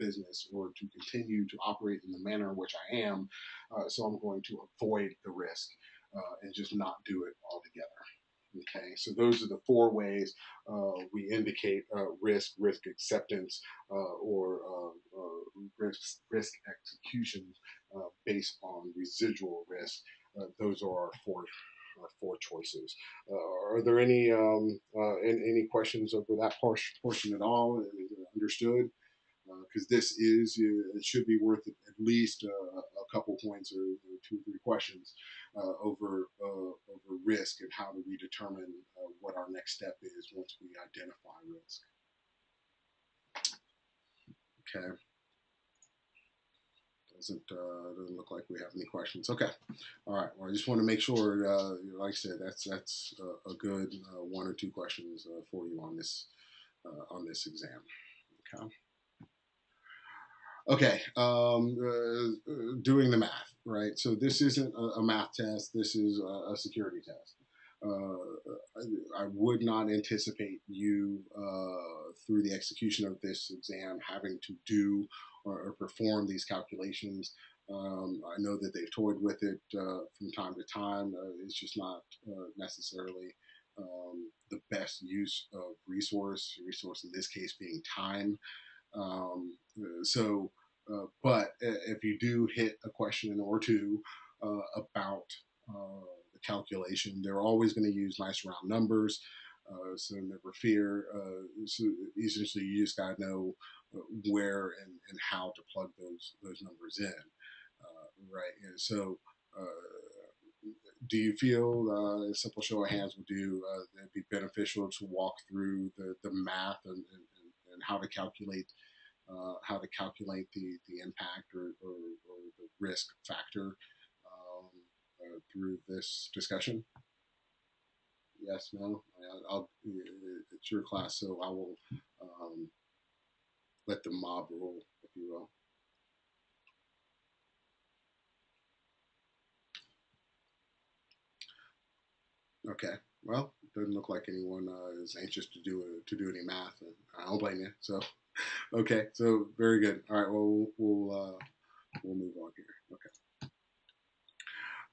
Speaker 1: business or to continue to operate in the manner in which I am. So I'm going to avoid the risk and just not do it altogether. Okay, so those are the four ways we indicate risk acceptance, or risk execution based on residual risk. Those are our four choices. Are there any questions over that portion at all? Understood? Because this is it should be worth at least a couple points or two or three questions over risk and how do we determine what our next step is once we identify risk. Okay, doesn't look like we have any questions. Okay, all right. Well, I just want to make sure, like I said, that's a good one or two questions for you on this exam. Okay. Okay, doing the math, right? So this isn't a math test. This is a security test. I would not anticipate you through the execution of this exam having to do or perform these calculations. I know that they've toyed with it from time to time. It's just not necessarily the best use of resource in this case being time. But if you do hit a question or two about the calculation, they're always going to use nice round numbers. So never fear. So essentially, you just got to know where and how to plug those numbers in, right? And so, do you feel a simple show of hands would do it'd be beneficial to walk through the math and how to calculate the impact or the risk factor through this discussion? Yes, no. It's your class, so I will let the mob roll, if you will. Okay. Well, it doesn't look like anyone is anxious to do any math, and I don't blame you. So, okay. So very good. All right. Well, we'll move on here. Okay.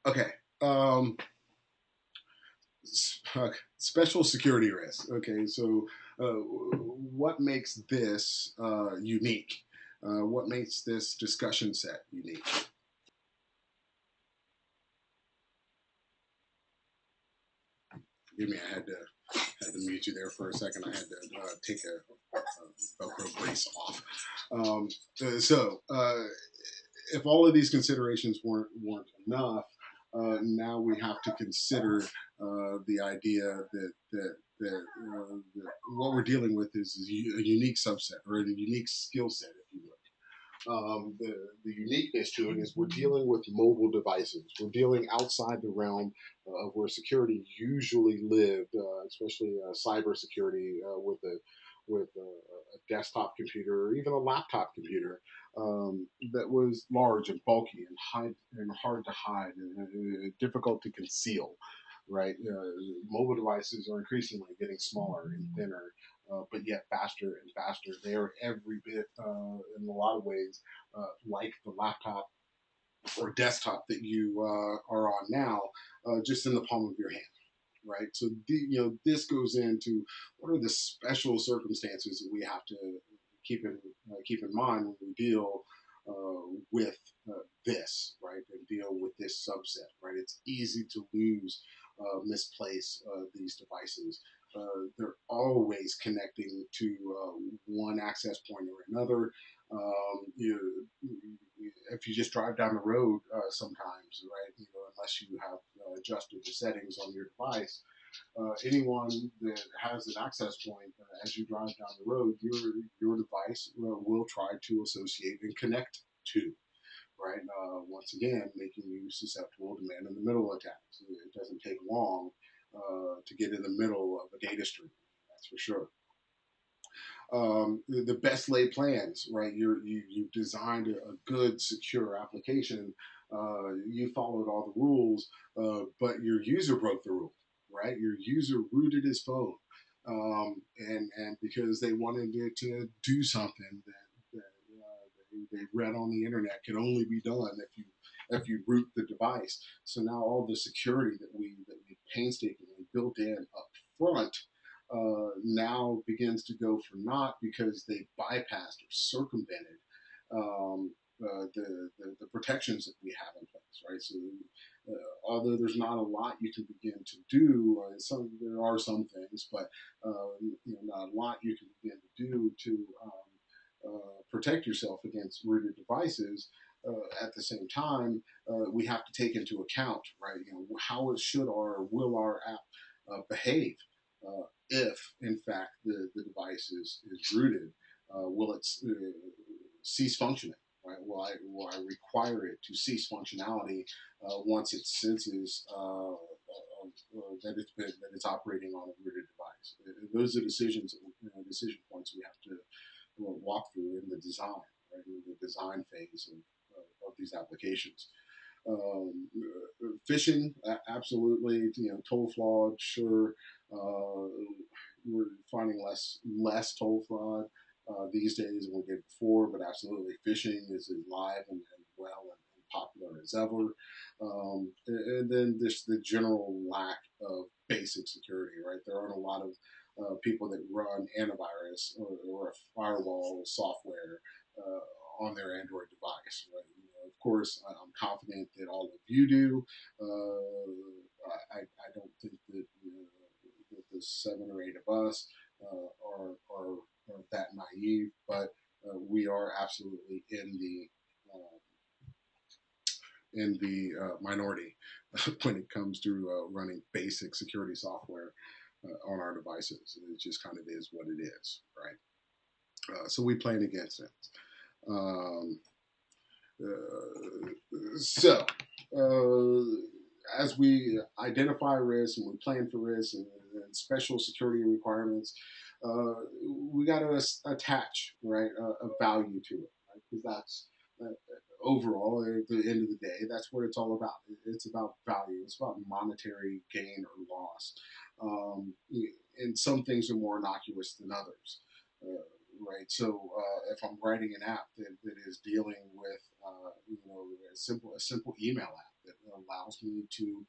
Speaker 1: Okay. Special security risk. Okay, so what makes this unique? What makes this discussion set unique? Forgive me, I had to mute you there for a second. I had to take a Velcro brace off. So if all of these considerations weren't enough, now we have to consider the idea that what we're dealing with is a unique subset or a unique skill set, if you will. The uniqueness to it is we're dealing with mobile devices. We're dealing outside the realm of where security usually lived, especially cybersecurity with a desktop computer or even a laptop computer that was large and bulky and hard to hide and difficult to conceal. Right, mobile devices are increasingly getting smaller and thinner, but yet faster and faster. They are every bit, in a lot of ways, like the laptop or desktop that you are on now, just in the palm of your hand. Right. So this goes into what are the special circumstances that we have to keep in mind when we deal with this, right, and deal with this subset, right? It's easy to lose, misplace these devices. They're always connecting to one access point or another. If you just drive down the road, sometimes, right, unless you have adjusted the settings on your device, anyone that has an access point as you drive down the road, your device will try to associate and connect to, right? Once again, making you susceptible to man in the middle attacks. It doesn't take long to get in the middle of a data stream. That's for sure. The best laid plans, right? You designed a good, secure application. You followed all the rules, but your user broke the rule, right? Your user rooted his phone, and because they wanted it to do something that they read on the internet could only be done if you root the device. So now all the security that we painstakingly built in up front now begins to go for naught because they bypassed or circumvented the protections that we have in place, right? So, although there's not a lot you can begin to do, there are some things, but not a lot you can begin to do to protect yourself against rooted devices. At the same time, we have to take into account, right? How it should or will our app behave if, in fact, the device is rooted. Will it cease functioning? Right? Will I require it to cease functionality once it senses that it's operating on a rooted device? Those are decision points we have to walk through in the design, right? In the design phase of these applications. Phishing, absolutely. Toll fraud, sure. We're finding less toll fraud these days than we did before, but absolutely, phishing is as live and well and popular as ever. And then this the general lack of basic security, right? There aren't a lot of people that run antivirus or a firewall software on their Android device, right? Of course, I'm confident that all of you do. I don't think that, that the 7 or 8 of us are that naive, but we are absolutely in the minority when it comes to running basic security software on our devices. It just kind of is what it is, right? So we plan against it. Um, so, as we identify risks and we plan for risks and special security requirements, we got to attach, right, a value to it, right? Because that's overall, at the end of the day, that's what it's all about. It's about value. It's about monetary gain or loss. And some things are more innocuous than others. Right. So if I'm writing an app that is dealing with, a simple email app that allows me to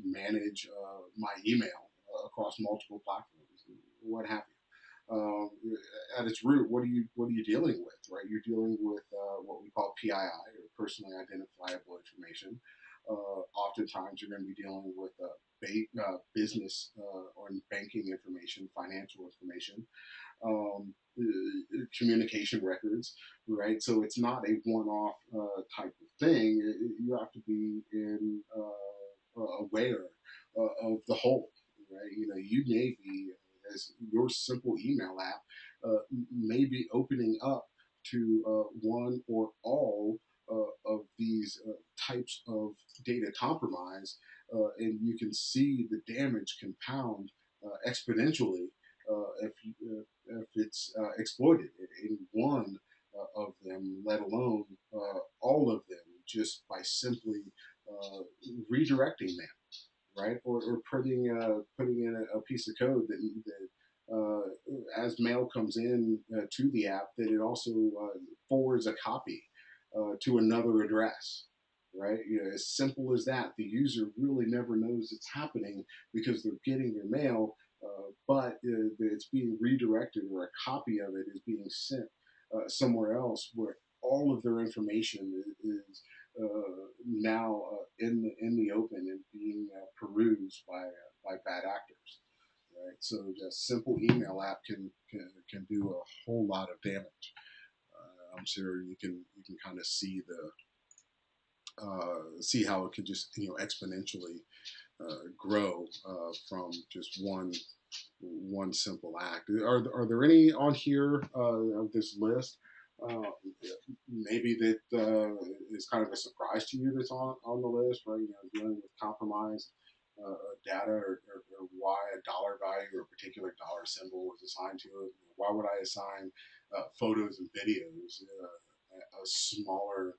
Speaker 1: manage my email across multiple platforms, what have you. At its root, what are you dealing with? Right. You're dealing with what we call PII, or personally identifiable information. Oftentimes, you're going to be dealing with business or banking information, financial information, communication records, right? So it's not a one-off type of thing. You have to be aware of the whole, right? You may be, as your simple email app may be opening up to one or all of these types of data compromise, and you can see the damage compound exponentially if it's exploited in one of them, let alone all of them, just by simply redirecting them, right? Or putting in a piece of code that as mail comes in to the app, that it also forwards a copy to another address, right? As simple as that. The user really never knows it's happening because they're getting their mail, but it's being redirected, or a copy of it is being sent somewhere else where all of their information is now in the open and being perused by bad actors. Right, so just simple email app can do a whole lot of damage. I'm sure you can kind of see how it could just exponentially grow from just one simple act. Are there any on here of this list? Uh, Maybe that is kind of a surprise to you that's on the list, right? Dealing with compromised data, or why a dollar value or a particular dollar symbol was assigned to it. Why would I assign photos and videos a smaller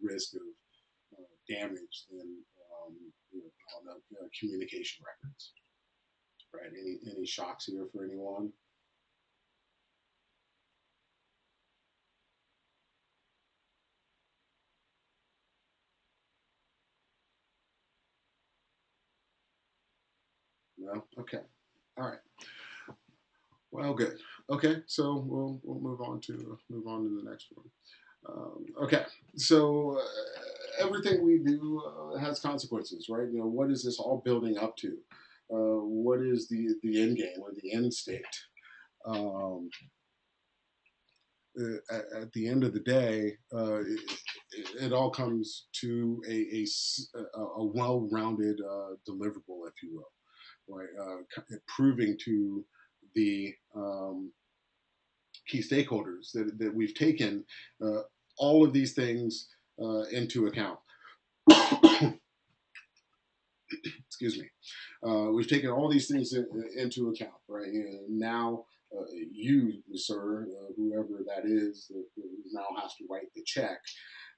Speaker 1: risk of damage than on the communication records? Right? Any shocks here for anyone? No. Okay. All right. Well, good. Okay, so we'll move on to the next one. Okay, so everything we do has consequences, right? What is this all building up to? What is the end game or the end state? Um, at the end of the day, it all comes to a well-rounded deliverable, if you will, right? Proving to the key stakeholders that we've taken uh, all of these things into account. Excuse me. We've taken all these things into account, right? And now you, sir, whoever that is, that now has to write the check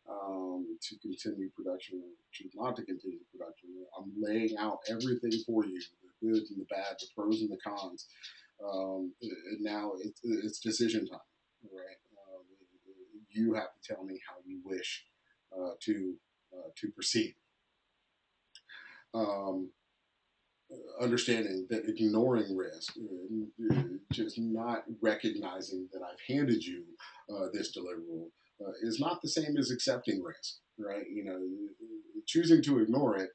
Speaker 1: to continue production or choose not to continue production. I'm laying out everything for you, the good and the bad, the pros and the cons. And now it's decision time, right? You have to tell me how you wish to proceed. Um, Understanding that ignoring risk, just not recognizing that I've handed you this deliverable, is not the same as accepting risk, right? Choosing to ignore it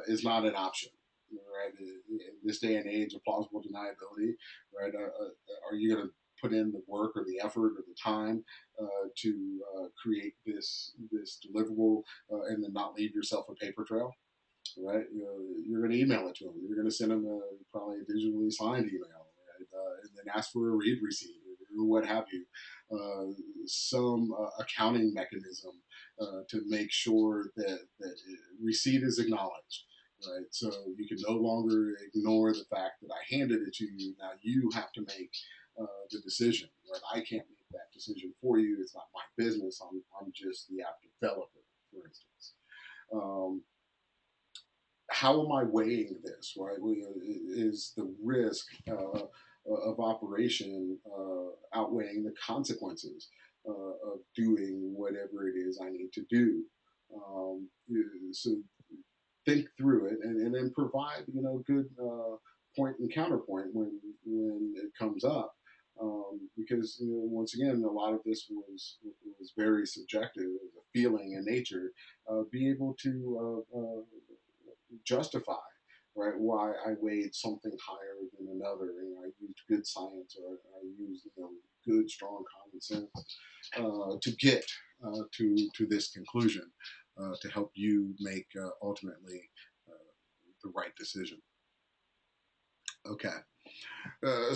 Speaker 1: is not an option, right? In this day and age of plausible deniability, right? Are you going to put in the work or the effort or the time to create this deliverable and then not leave yourself a paper trail? Right? You're going to email it to them. You're going to send them probably a digitally signed email, right? And then ask for a read receipt or what have you. Some accounting mechanism to make sure that receipt is acknowledged. Right, so you can no longer ignore the fact that I handed it to you. Now you have to make the decision. Right, I can't make that decision for you. It's not my business. I'm just the app developer, for instance. Um, how am I weighing this? Right, is the risk of operation outweighing the consequences of doing whatever it is I need to do? So think through it and then provide good point and counterpoint when it comes up. Because once again, a lot of this was very subjective, it was a feeling in nature. Be able to justify, right, why I weighed something higher than another. I used good science, or I used good strong common sense to get to this conclusion to help you make ultimately the right decision. Okay. At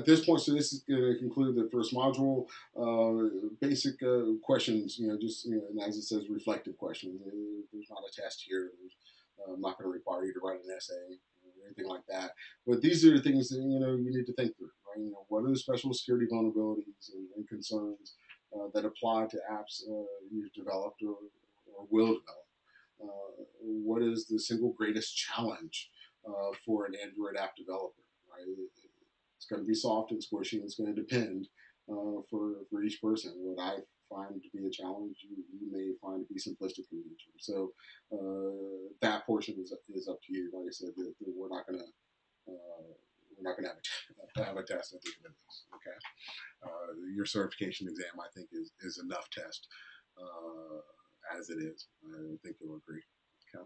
Speaker 1: this point, so this is going to conclude the first module. Basic questions, just and as it says, reflective questions. There's not a test here. I'm not going to require you to write an essay or anything like that. But these are the things that you need to think through, right? What are the special security vulnerabilities and concerns that apply to apps you've developed or will develop? What is the single greatest challenge for an Android app developer? Right, it's going to be soft and squishy. And it's going to depend for each person. What I find to be a challenge, you may find to be simplistic in nature. So that portion is up to you. Like I said, we're not going to we're not going to have a test at the end of this. Okay. Your certification exam, I think, is enough test as it is. I think you'll agree. Okay.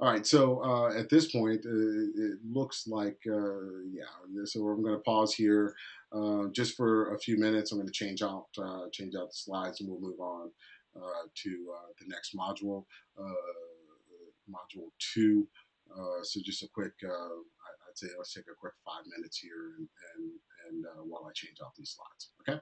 Speaker 1: All right. So at this point, it looks like yeah. So I'm going to pause here just for a few minutes. I'm going to change out the slides, and we'll move on to the next module, module two. So just a quick, I'd say let's take a quick 5 minutes here, and while I change out these slides. Okay.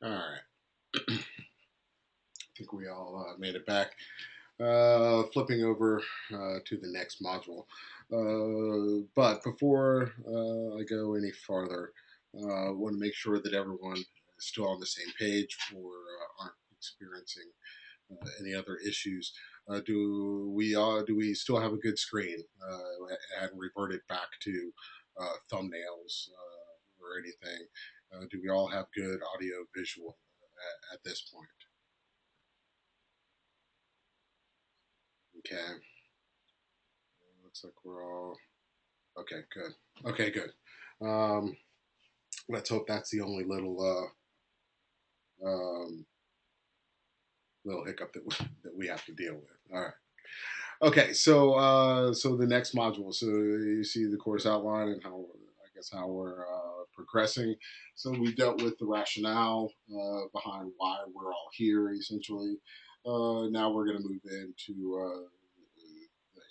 Speaker 1: All right. I think we all made it back. Flipping over to the next module. But before I go any farther, I want to make sure that everyone is still on the same page or aren't experiencing any other issues. Do we still have a good screen and reverted back to thumbnails or anything? Do we all have good audio visual at this point? Okay, looks like we're all okay. Good. Okay, good. Um, let's hope that's the only little hiccup that we have to deal with. All right. Okay, so the next module. So you see the course outline and how I guess how we're progressing. So we dealt with the rationale behind why we're all here, essentially. Now we're going to move into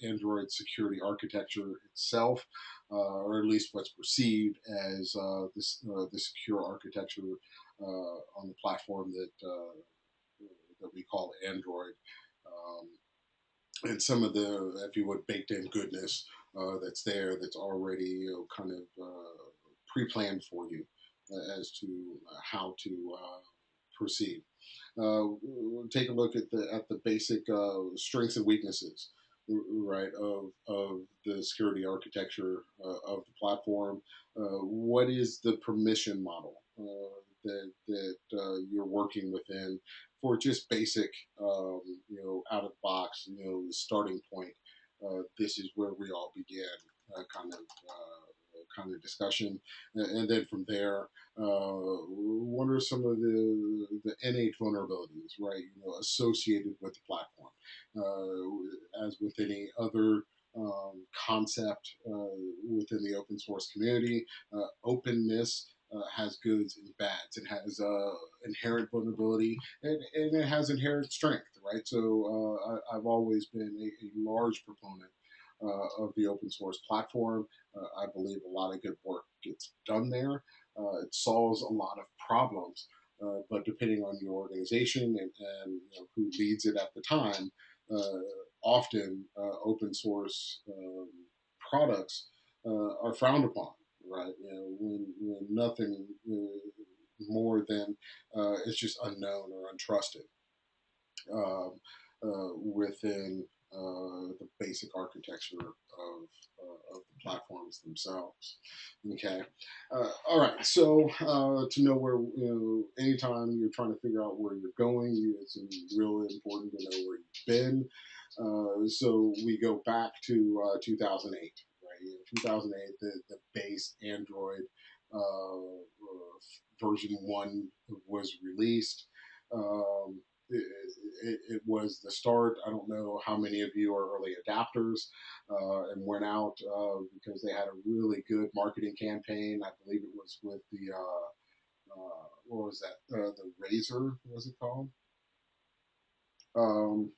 Speaker 1: the Android security architecture itself, or at least what's perceived as the secure architecture on the platform that we call Android. Um, and some of the, if you would, baked in goodness that's there that's already kind of pre-planned for you as to how to proceed. We'll take a look at the basic strengths and weaknesses, right, of the security architecture of the platform. What is the permission model that you're working within for just basic, out of the box, starting point. This is where we all begin, kind of discussion, and then from there, what are some of the innate vulnerabilities, right? Associated with the platform, as with any other concept within the open source community. Openness has goods and bads. It has inherent vulnerability and it has inherent strength, right? So I've always been a large proponent of the open source platform. I believe a lot of good work gets done there. It solves a lot of problems, but depending on your organization and who leads it at the time, uh, often open source products are frowned upon, right? When nothing more than it's just unknown or untrusted um, within the basic architecture of the platforms themselves. Okay. All right. So to know where, anytime you're trying to figure out where you're going, it's really important to know where you've been. So we go back to 2008, right? In 2008, the base Android version 1 was released. Um, it was the start. I don't know how many of you are early adapters and went out because they had a really good marketing campaign. I believe it was with the what was that? The Razor was it called? Um,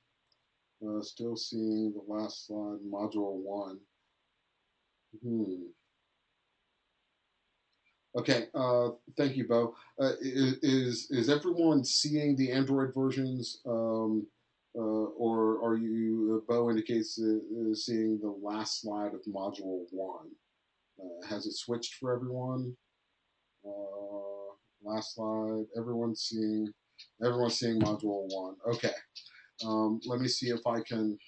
Speaker 1: still seeing the last slide, module one. Hmm. Okay, thank you, Bo. Is everyone seeing the Android versions, or are you? Bo indicates seeing the last slide of Module One. Has it switched for everyone? Last slide. Everyone's seeing Module One. Okay. Let me see if I can.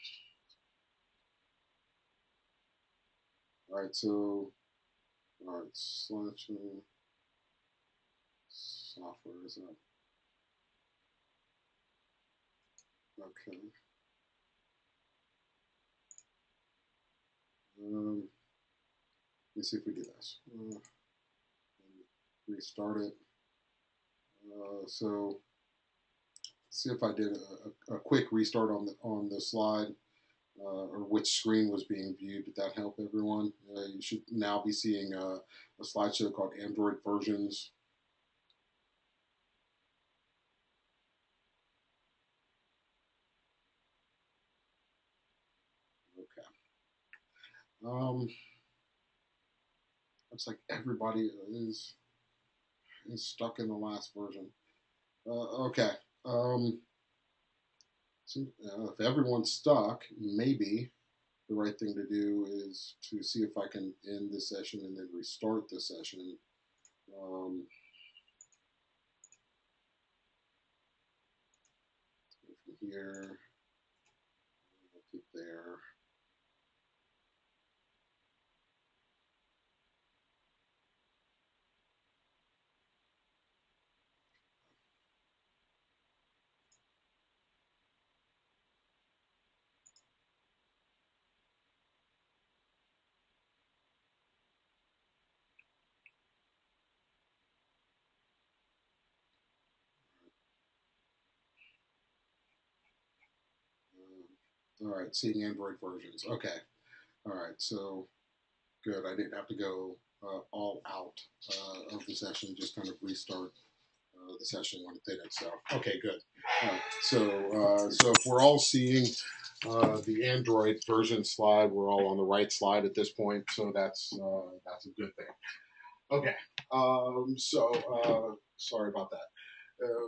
Speaker 1: All right. So, all right. Selection software is up. Okay. Let me see if we do this. Restart it. So see if I did a quick restart on the slide or which screen was being viewed. Did that help everyone? You should now be seeing a slideshow called Android versions. Okay. Looks like everybody is stuck in the last version. Okay. Um, so, if everyone's stuck, maybe the right thing to do is to see if I can end the session and then restart the session. Um, from here to there. All right, seeing Android versions. Okay. All right. So good. I didn't have to go all out of the session. Just kind of restart the session when it did itself. Okay. Good. So if we're all seeing the Android version slide, we're all on the right slide at this point. So that's a good thing. Okay. Sorry about that.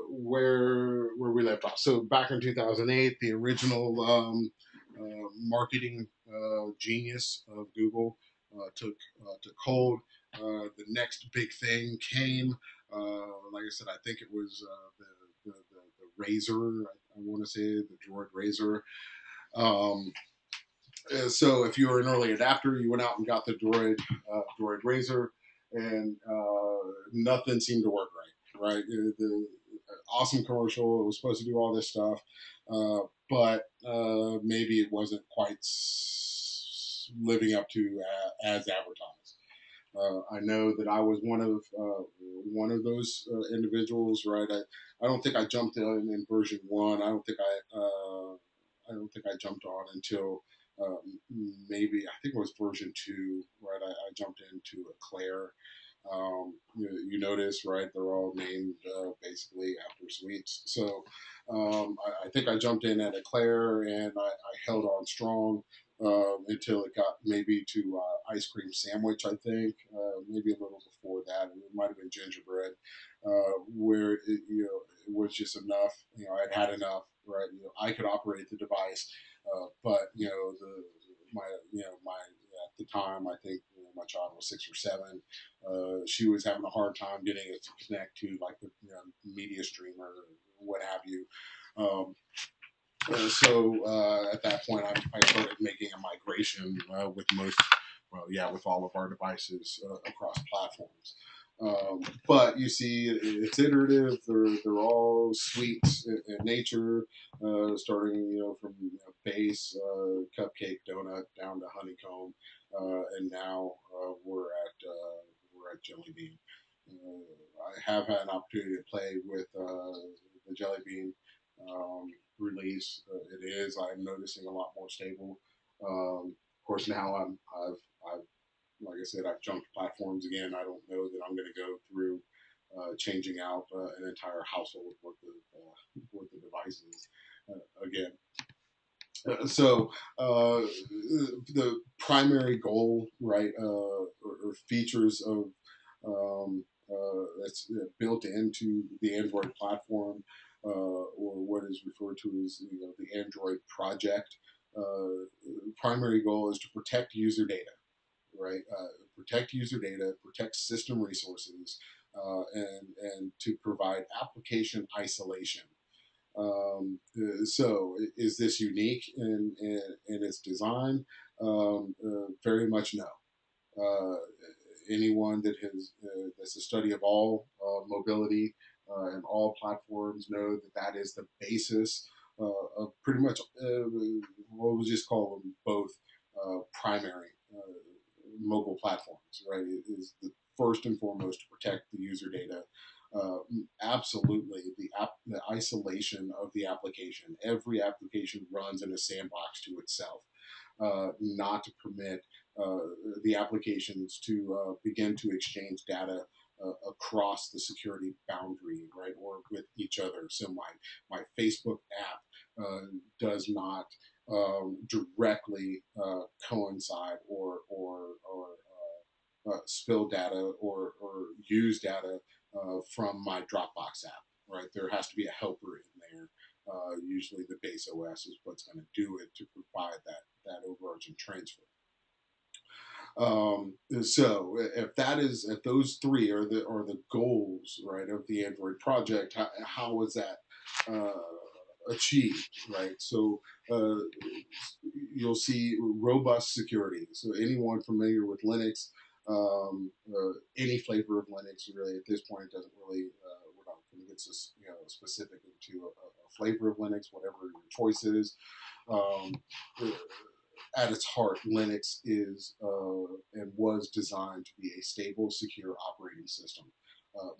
Speaker 1: Where we left off. So back in 2008, the original marketing genius of Google took hold. The next big thing came. Like I said, I think it was the Razor. I want to say the Droid Razor. Um, so if you were an early adapter, you went out and got the Droid Razor, and nothing seemed to work right. Right, the awesome commercial. It was supposed to do all this stuff, but maybe it wasn't quite living up to as advertised. I know that I was one of those individuals, right? I don't think I jumped in version one. I don't think I jumped on until uh, maybe I think it was version two, right? I jumped into a Claire. You notice, right? They're all named basically after sweets. So I think I jumped in at Eclair and I held on strong until it got maybe to ice cream sandwich. I think maybe a little before that, it might have been gingerbread, where it was just enough. I'd had enough. Right, I could operate the device, but my my at the time I think my child was 6 or 7. She was having a hard time getting it to connect to like the media streamer or what have you. Um, so at that point, I started making a migration with with all of our devices across platforms. But you see, it's iterative. They're all sweets in nature, starting from base, cupcake, donut down to honeycomb, and now we're at jelly bean. I have had an opportunity to play with the jelly bean um, release. It is. I'm noticing a lot more stable. Of course, now I've like I said, I've jumped platforms again. I don't know that I'm going to go through changing out an entire household worth of devices again. So the primary goal, right, or features of that's built into the Android platform, or what is referred to as the Android project. Primary goal is to protect user data, right? Protect user data, protect system resources, and to provide application isolation. So is this unique in its design? Very much no. Uh, Anyone that has that's a study of all mobility and all platforms know that that is the basis of pretty much what we'll just call them both primary mobile platforms. Right, it is the first and foremost to protect the user data. Uh, Absolutely, the isolation of the application. Every application runs in a sandbox to itself, not to permit uh, the applications to begin to exchange data across the security boundary, right, or with each other. So my Facebook app does not directly coincide or spill data or use data from my Dropbox app. right? There has to be a helper in there. Usually, the base OS is what's going to do it to provide that overarching transfer. So if those three are the goals, right, of the Android project, how is that achieved, right? So uh, you'll see robust security. So anyone familiar with Linux, any flavor of Linux, really at this point, it doesn't really. We're not going to get specific into a flavor of Linux, whatever your choice is. Um, at its heart, Linux is and was designed to be a stable, secure operating system.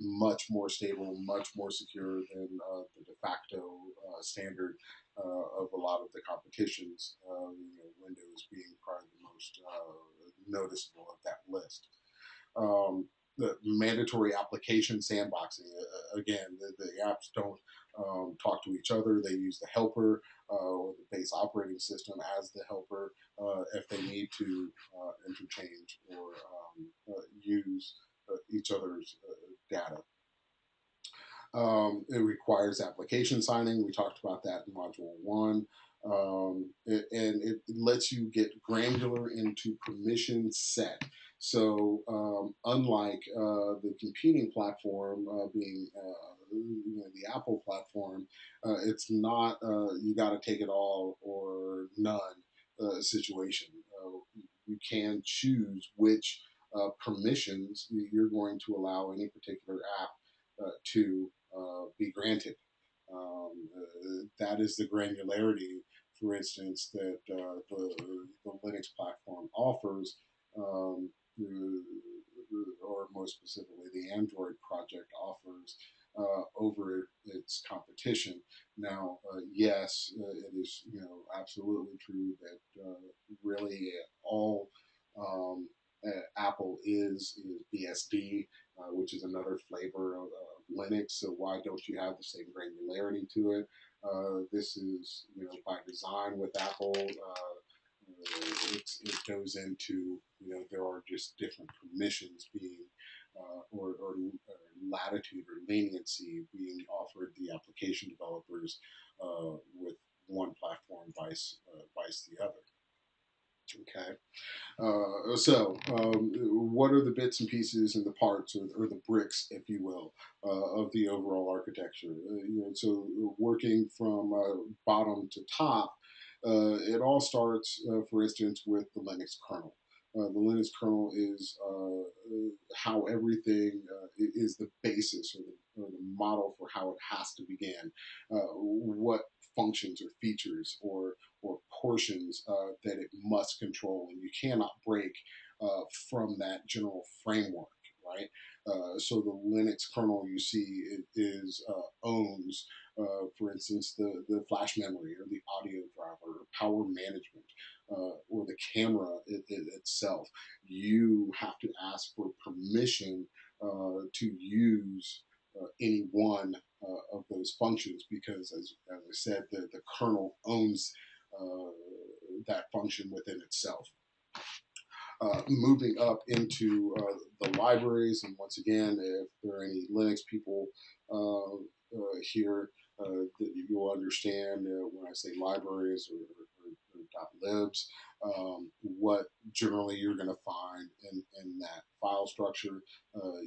Speaker 1: Much more stable, much more secure than the de facto standard of a lot of the competitions. Windows being probably the most noticeable of that list. The mandatory application sandboxing. Again, the apps don't talk to each other. They use the helper or the base operating system as the helper if they need to interchange or use each other's data. It requires application signing. We talked about that in Module 1. And it lets you get granular into permission set. So, unlike the competing platform being the Apple platform, it's not you got to take it all or none situation. You can choose which permissions you're going to allow any particular app to be granted. That is the granularity, for instance, that the Linux platform offers, or more specifically, the Android project offers over its competition. Now, yes, it is absolutely true that really all Apple is BSD, which is another flavor of Linux. So why don't you have the same granularity to it? This is by design with Apple. It goes into there are just different permissions being or latitude or leniency being offered the application developers with one platform vice the other. Okay. What are the bits and pieces and the parts, or the bricks, if you will, of the overall architecture? So working from bottom to top, it all starts, for instance, with the Linux kernel. The Linux kernel is how everything is the basis or the model for how it has to begin. What functions or features or portions that it must control, and you cannot break from that general framework, right? So the Linux kernel you see owns, for instance, the flash memory or the audio driver, or power management, or the camera itself. You have to ask for permission to use any one of those functions because, as I said, the kernel owns that function within itself. Moving up into the libraries, and once again, if there are any Linux people here, that you'll understand when I say libraries or .libs, what generally you're going to find in that file structure.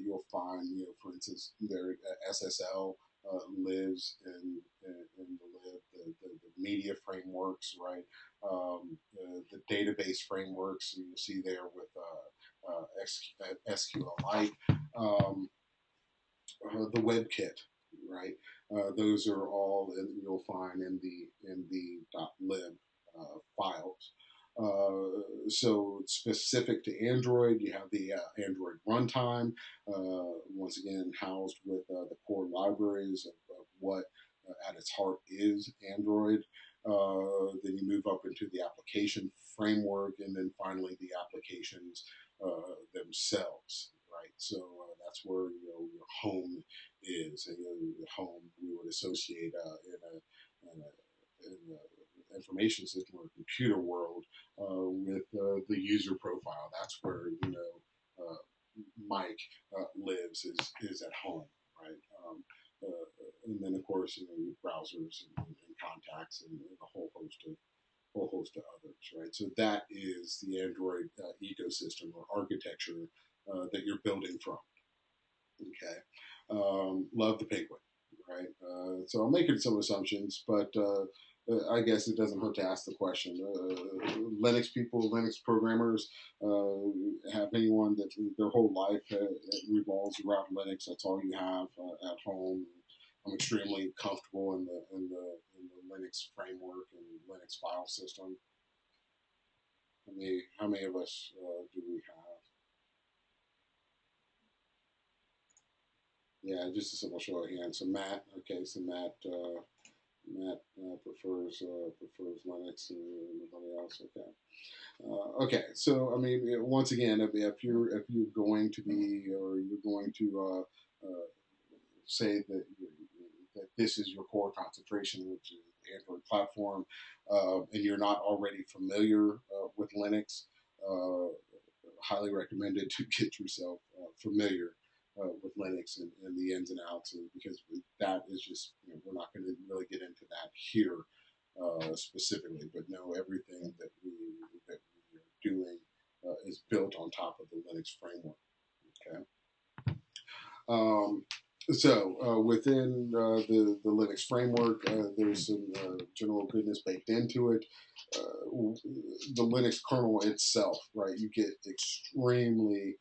Speaker 1: You'll find, for instance, their SSL lives in the lib, the media frameworks, right? The database frameworks you'll see there with SQLite, the WebKit, right? Those are all you'll find in the .lib files. So specific to Android, you have the Android runtime, once again housed with the core libraries of what at its heart is Android. Then you move up into the application framework, and then finally the applications themselves, right? So that's where your home is, and home we would associate in a information system or computer world with the user profile. That's where Mike lives is at home, right? and then of course your browsers and contacts and a whole host of others, right? So that is the Android ecosystem or architecture that you're building from. Okay, love the penguin, right? So I'm making some assumptions, but I guess it doesn't hurt to ask the question. Linux people, Linux programmers, have anyone that their whole life revolves around Linux. That's all you have at home. I'm extremely comfortable in the Linux framework and Linux file system. How many of us do we have? Yeah, just a simple show of hands. So Matt, okay, so Matt prefers Linux and everybody else. Okay, okay. So I mean, once again, if you're going to be or you're going to say that this is your core concentration, which is the Android platform, and you're not already familiar with Linux, uh, highly recommended to get yourself familiar with Linux and the ins and outs, because that is just we're not going to really get into that here specifically, but know everything that we are doing is built on top of the Linux framework. Okay. Um, so within the Linux framework, there's some general goodness baked into it. The Linux kernel itself, right? You get extremely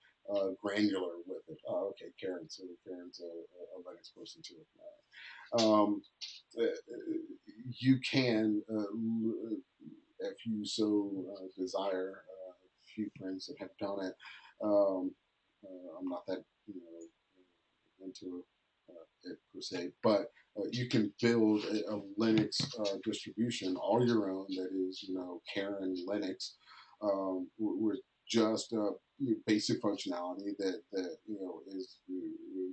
Speaker 1: granular with it. Okay, Karen. So Karen's a Linux person too. Uh, you can, if you so desire, a few friends that have done it. Um, I'm not that into it per se, but you can build a Linux distribution all your own that is, Karen Linux, with just basic functionality that is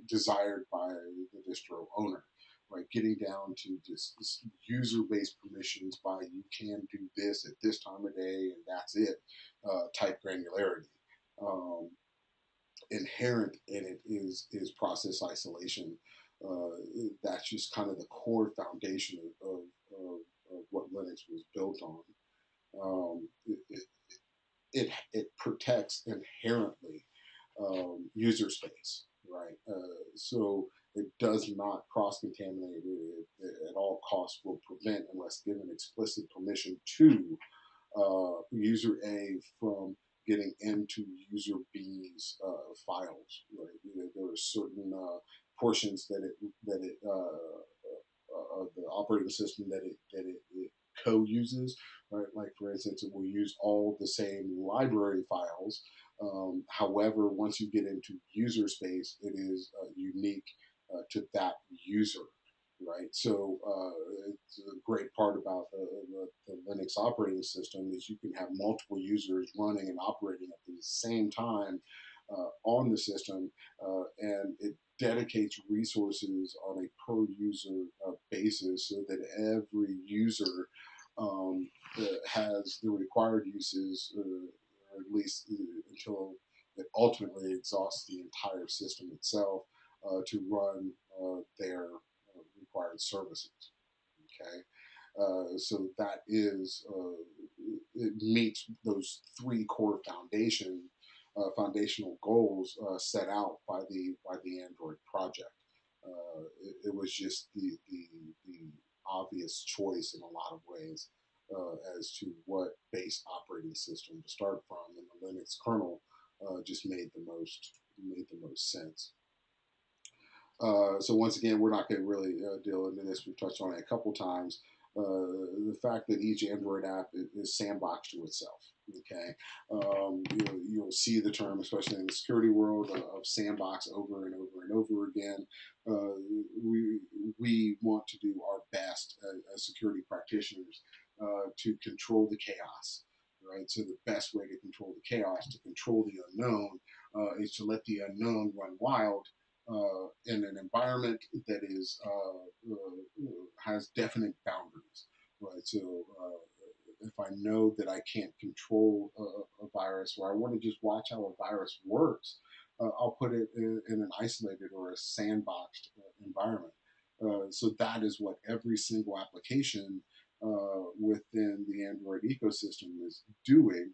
Speaker 1: desired by the distro owner. Right, getting down to just user-based permissions by you can do this at this time of day and that's it, type granularity. Um, Inherent in it is process isolation. That's just kind of the core foundation of what Linux was built on. It protects inherently user space, right? So it does not cross contaminate it, at all costs will prevent unless given explicit permission to user A from getting into user B's files. Right? There are certain portions that of the operating system that it co-uses. Right? Like for instance, it will use all the same library files. However, once you get into user space, it is unique to that user, right? So it's a great part about the Linux operating system is you can have multiple users running and operating at the same time on the system, and it dedicates resources on a per user basis so that every user has the required uses, or at least until it ultimately exhausts the entire system itself to run their required services. Okay, so that is it meets those three core foundational goals set out by the Android project. It was just the obvious choice in a lot of ways as to what base operating system to start from, and the Linux kernel just made the most sense. So once again, we're not going to really deal into this. We've touched on it a couple times. The fact that each Android app is sandboxed to itself. Okay, you'll see the term, especially in the security world, of sandbox over and over and over again. Uh, we we want to do our best as security practitioners to control the chaos. Right. So the best way to control the chaos, to control the unknown, is to let the unknown run wild in an environment that is has definite boundaries, right? So if I know that I can't control a virus, or I want to just watch how a virus works, I'll put it in an isolated or a sandboxed environment. So that is what every single application within the Android ecosystem is doing,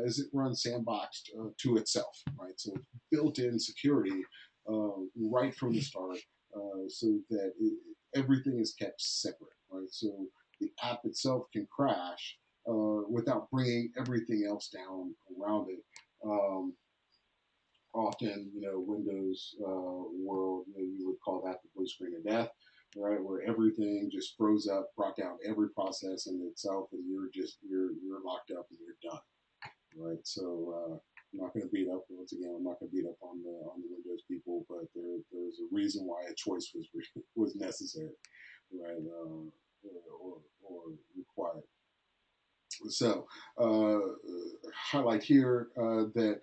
Speaker 1: is it runs sandboxed to itself, right? So it's built-in security right from the start, so that everything is kept separate, right? So the app itself can crash without bringing everything else down around it. Um, Often, Windows world, you would call that the blue screen of death, right? Where everything just froze up, brought down every process in itself, and you're locked up and you're done, right? So I'm not going to beat up once again. I'm not going to beat up on the Windows people, but there's a reason why a choice was necessary, right? Or required. So, highlight here that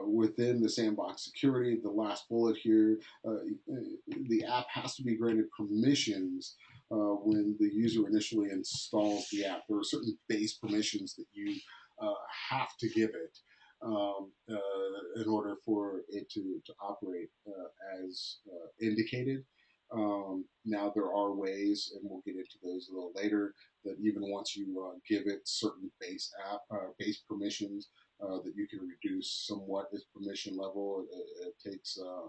Speaker 1: within the sandbox security, the last bullet here, the app has to be granted permissions when the user initially installs the app. There are certain base permissions that you have to give it in order for it to operate as indicated. Now, there are ways, and we'll get into those a little later, that even once you give it certain base permissions, that you can reduce somewhat its permission level. It takes a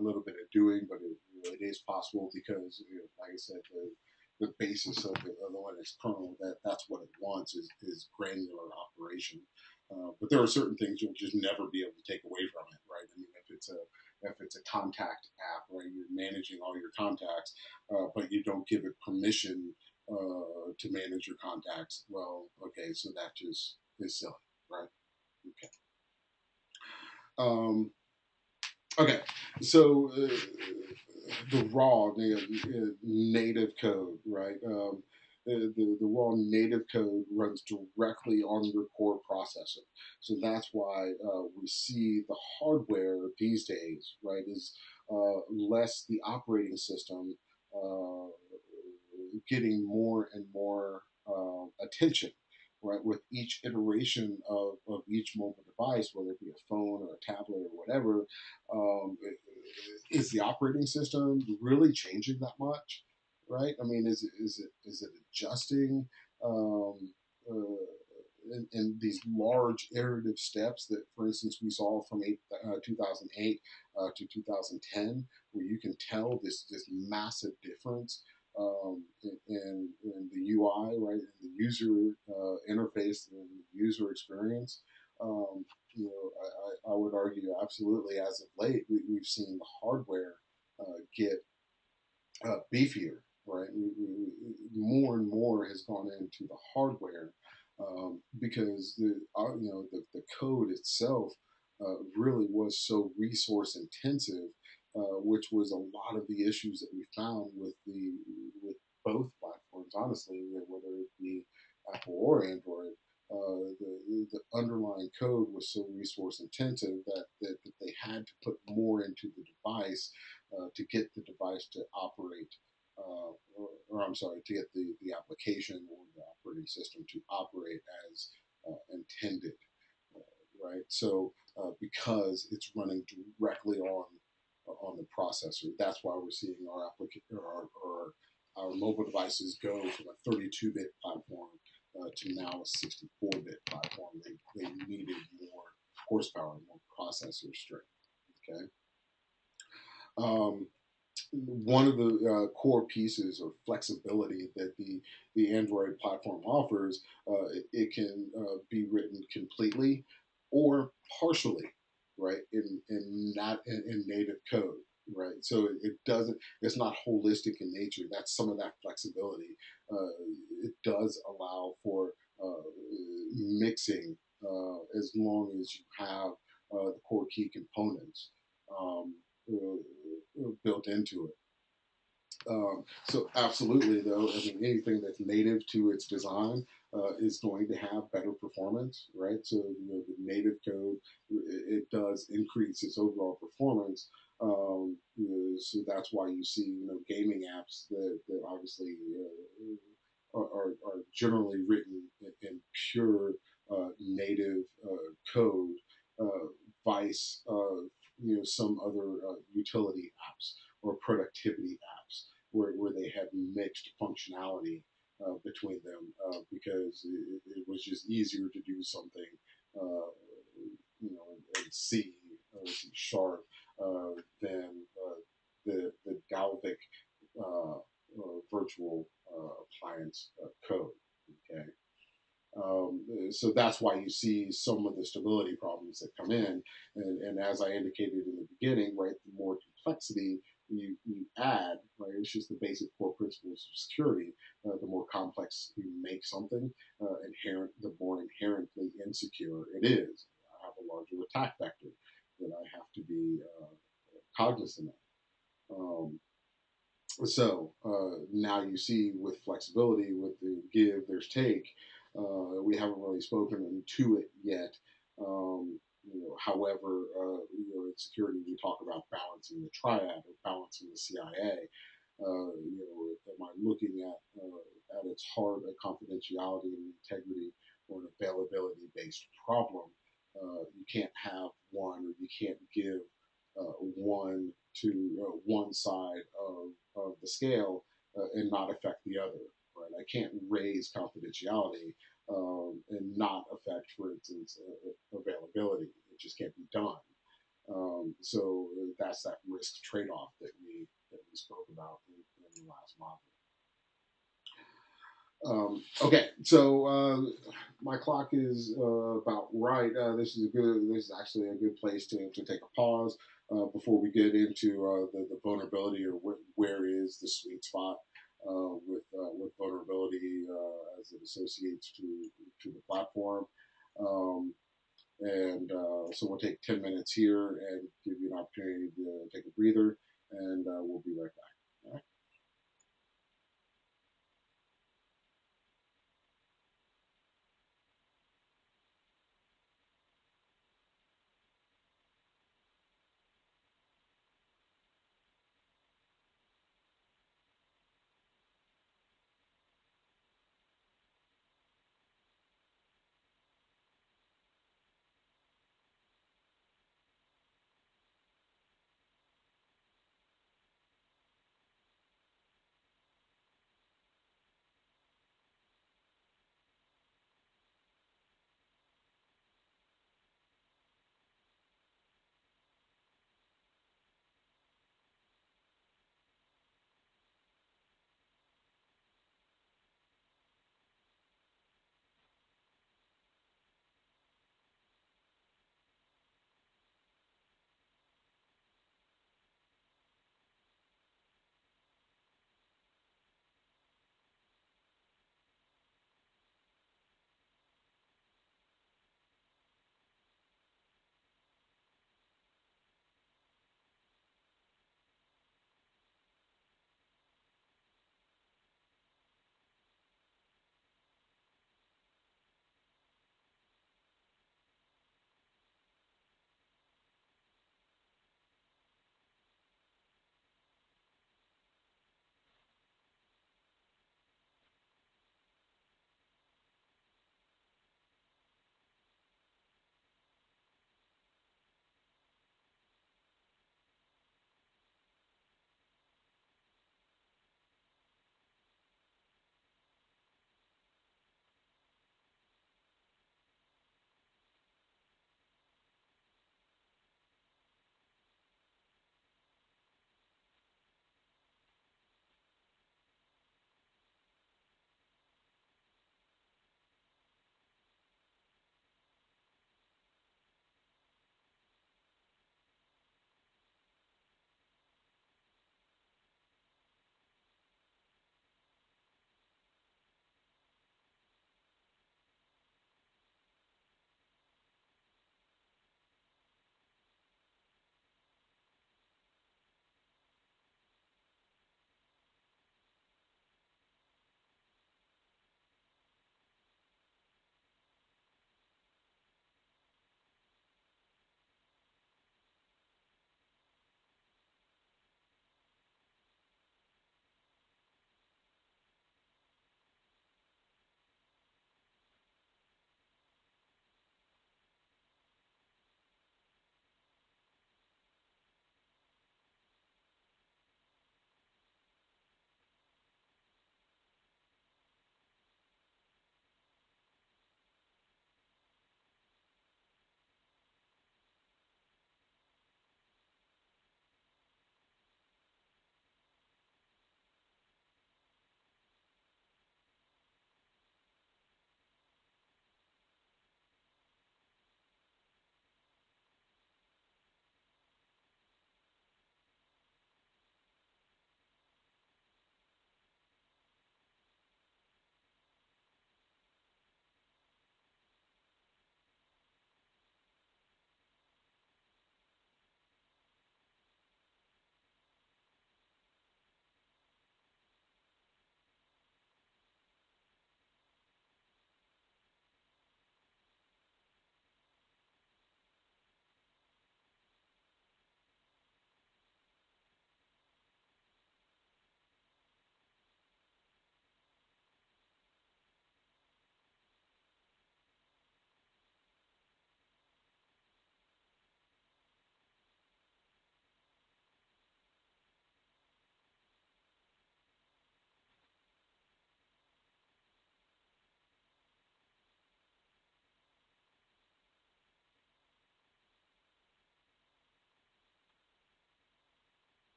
Speaker 1: little bit of doing, but it is possible because, like I said, the basis of the Linux kernel, that's what it wants is granular operation. But there are certain things you'll just never be able to take away from it, right? I mean, if it's a contact app, right, you're managing all your contacts, but you don't give it permission to manage your contacts. Well, okay, so that just is silly, right? Okay. Um, okay, so the raw native code, right? The raw native code runs directly on your core processor. So that's why we see the hardware these days, right, is less the operating system uh, getting more and more attention, right, with each iteration of each mobile device, whether it be a phone or a tablet or whatever. Is the operating system really changing that much, right? I mean, is it adjusting um, in these large iterative steps that, for instance, we saw from 2008 to 2010, where you can tell this massive difference in the UI, right, in the user interface and the user experience. Um, I would argue absolutely as of late, we've seen the hardware get beefier, right? More and more has gone into the hardware because the code itself really was so resource intensive, which was a lot of the issues that we found with both platforms. Honestly, whether it be Apple or Android, the underlying code was so resource intensive that they had to put more into the device to get the device to operate, or I'm sorry, to get the application or the operating system to operate as intended, right? So because it's running directly on the processor, that's why we're seeing our mobile devices go from a 32-bit platform to now a 64-bit platform. They needed more horsepower, more processor strength. Okay. Um, One of the core pieces or flexibility that the Android platform offers, it can be written completely or partially, right, in native code, right. So it doesn't. It's not holistic in nature. That's some of that flexibility. It does allow for mixing as long as you have the core key components. Um, Built into it. So absolutely, though, I mean, anything that's native to its design is going to have better performance, right? So the native code it does increase its overall performance. So that's why you see gaming apps that obviously are generally written in pure native code, vice some other utility apps or productivity apps where they had mixed functionality between them because it was just easier to do something, uh, in C or C sharp than the Dalvik virtual appliance code. Okay, so that's why you see some of the stability problems that come in. And as I indicated in the beginning, right, the more complexity you add, right, it's just the basic core principles of security. The more complex you make something, the more inherently insecure it is. I have a larger attack vector that I have to be cognizant of. So now you see with flexibility, with the give, there's take. We haven't really spoken to it yet. However, in security we talk about balancing the triad or balancing the CIA. Am I looking at its heart a confidentiality and integrity or an availability based problem? You can't have one, or you can't give one to one side of the scale and not affect the other. Right? I can't raise confidentiality and not affect, for instance, availability. It just can't be done. So that's that risk trade-off that we spoke about in the last module. Okay, so my clock is about right. This is actually a good place to take a pause before we get into the vulnerability, or where is the sweet spot with vulnerability as it associates to the platform. Um, and so we'll take 10 minutes here and give you an opportunity to take a breather, and we'll be right back. All right?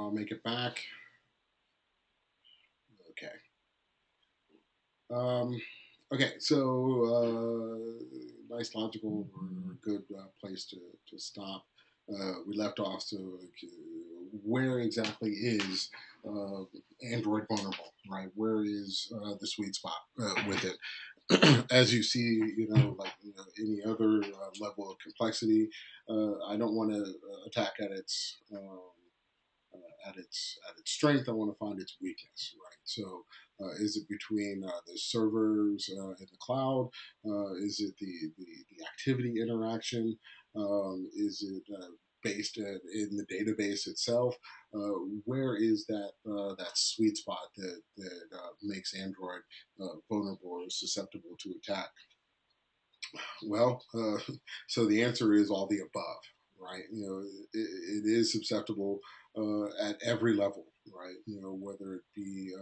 Speaker 1: I'll make it back. Okay. Um, okay, so nice, logical, or good place to stop. We left off. So, where exactly is uh, Android vulnerable? Right? Where is the sweet spot with it? As you see, like any other level of complexity, I don't want to attack at its strength. I want to find its weakness, right? So, is it between the servers in the cloud? Is it the activity interaction? Is it based in the database itself? Where is that sweet spot that makes Android vulnerable or susceptible to attack? Well, so the answer is all the above, right? It is susceptible at every level, right? Whether it be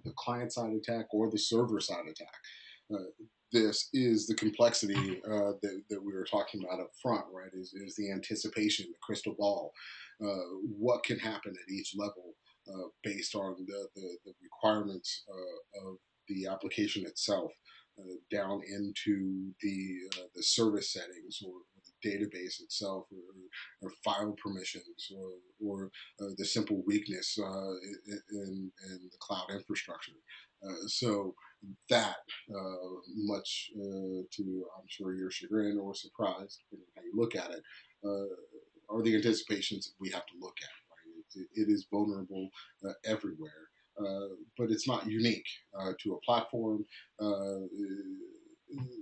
Speaker 1: the client side attack or the server side attack. This is the complexity that we were talking about up front, right? Is the anticipation, the crystal ball, what can happen at each level based on the requirements of the application itself, down into the service settings or the database itself, or file permissions, or the simple weakness in the cloud infrastructure. So that, much to, I'm sure, your chagrin or surprise, depending on how you look at it, are the anticipations we have to look at. Right? It is vulnerable everywhere, but it's not unique to a platform.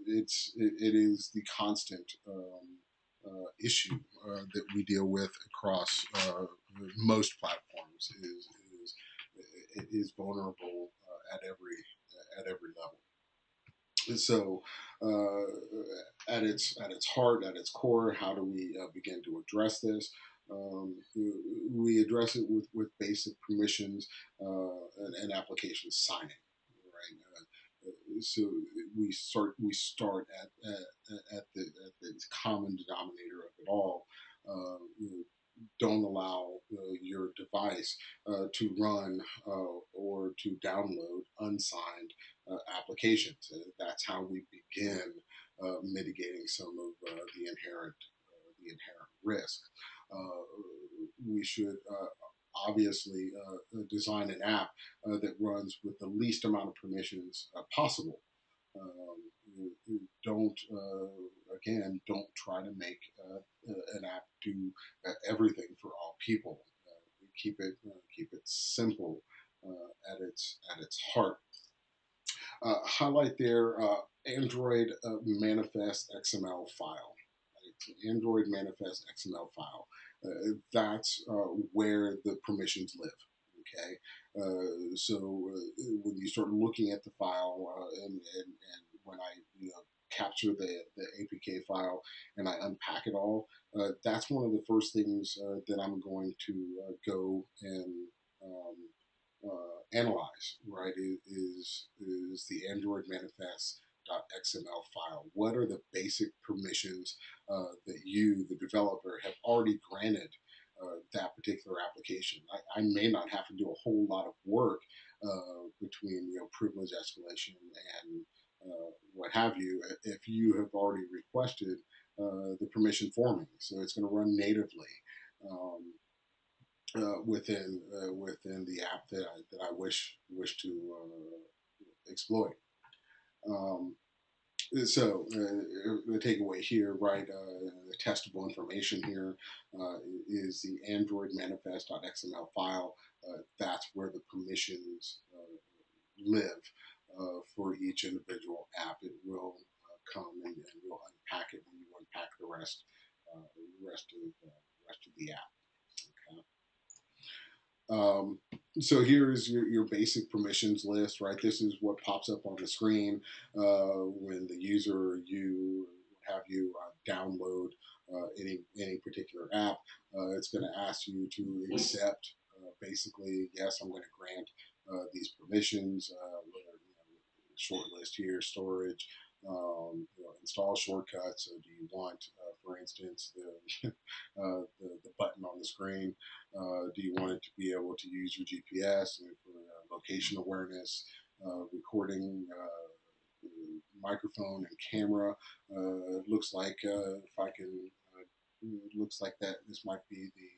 Speaker 1: It is the constant issue that we deal with across most platforms. Is vulnerable at every level. So, at its heart, at its core, how do we begin to address this? We address it with basic permissions and application signing, right? So we start at the common denominator of it all. Don't allow your device to run or to download unsigned applications. That's how we begin mitigating some of the inherent risk. We should obviously design an app that runs with the least amount of permissions possible. Don't again, don't try to make an app do everything for all people. Keep it simple at its heart. Highlight there Android manifest XML file. Right? Android manifest XML file. That's where the permissions live. Okay, so when you start looking at the file, and when I capture the APK file and I unpack it all, that's one of the first things that I'm going to go and um, analyze. Right, is the Android manifest .xml file. What are the basic permissions that you, the developer, have already granted that particular application? I may not have to do a whole lot of work between privilege escalation and what have you, if you have already requested the permission for me. So it's going to run natively um, within the app that I wish to exploit. Um, so the takeaway here, right? The testable information here is the Android manifest.xml file. That's where the permissions live for each individual app. It will come and we'll unpack it when you unpack the rest of the app. Okay. So here's your basic permissions list, right? This is what pops up on the screen when the user or you have you download any particular app. It's going to ask you to accept. Basically, yes, I'm going to grant these permissions. Short list here, storage, Install shortcuts. So do you want, for instance, the button on the screen? Do you want it to be able to use your GPS for location awareness, recording, microphone and camera? Looks like if I can, looks like that this might be the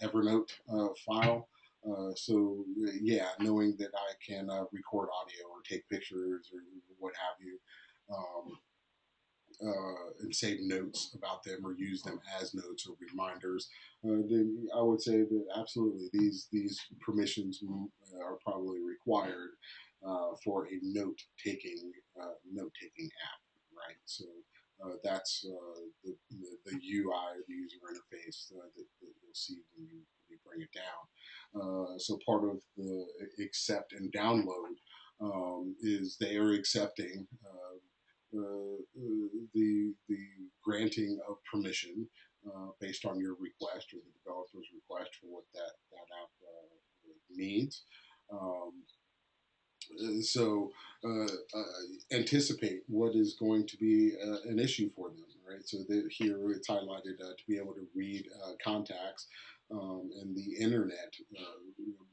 Speaker 1: Evernote file. So yeah, knowing that I can record audio or take pictures or what have you, and save notes about them or use them as notes or reminders, then I would say that absolutely these permissions are probably required for a note taking app, right? So that's the UI, the user interface that you'll see when you bring it down. So part of the accept and download is they are accepting the granting of permission based on your request or the developer's request for what that app needs. Um, so anticipate what is going to be an issue for them, right? So that here it's highlighted to be able to read contacts, and the internet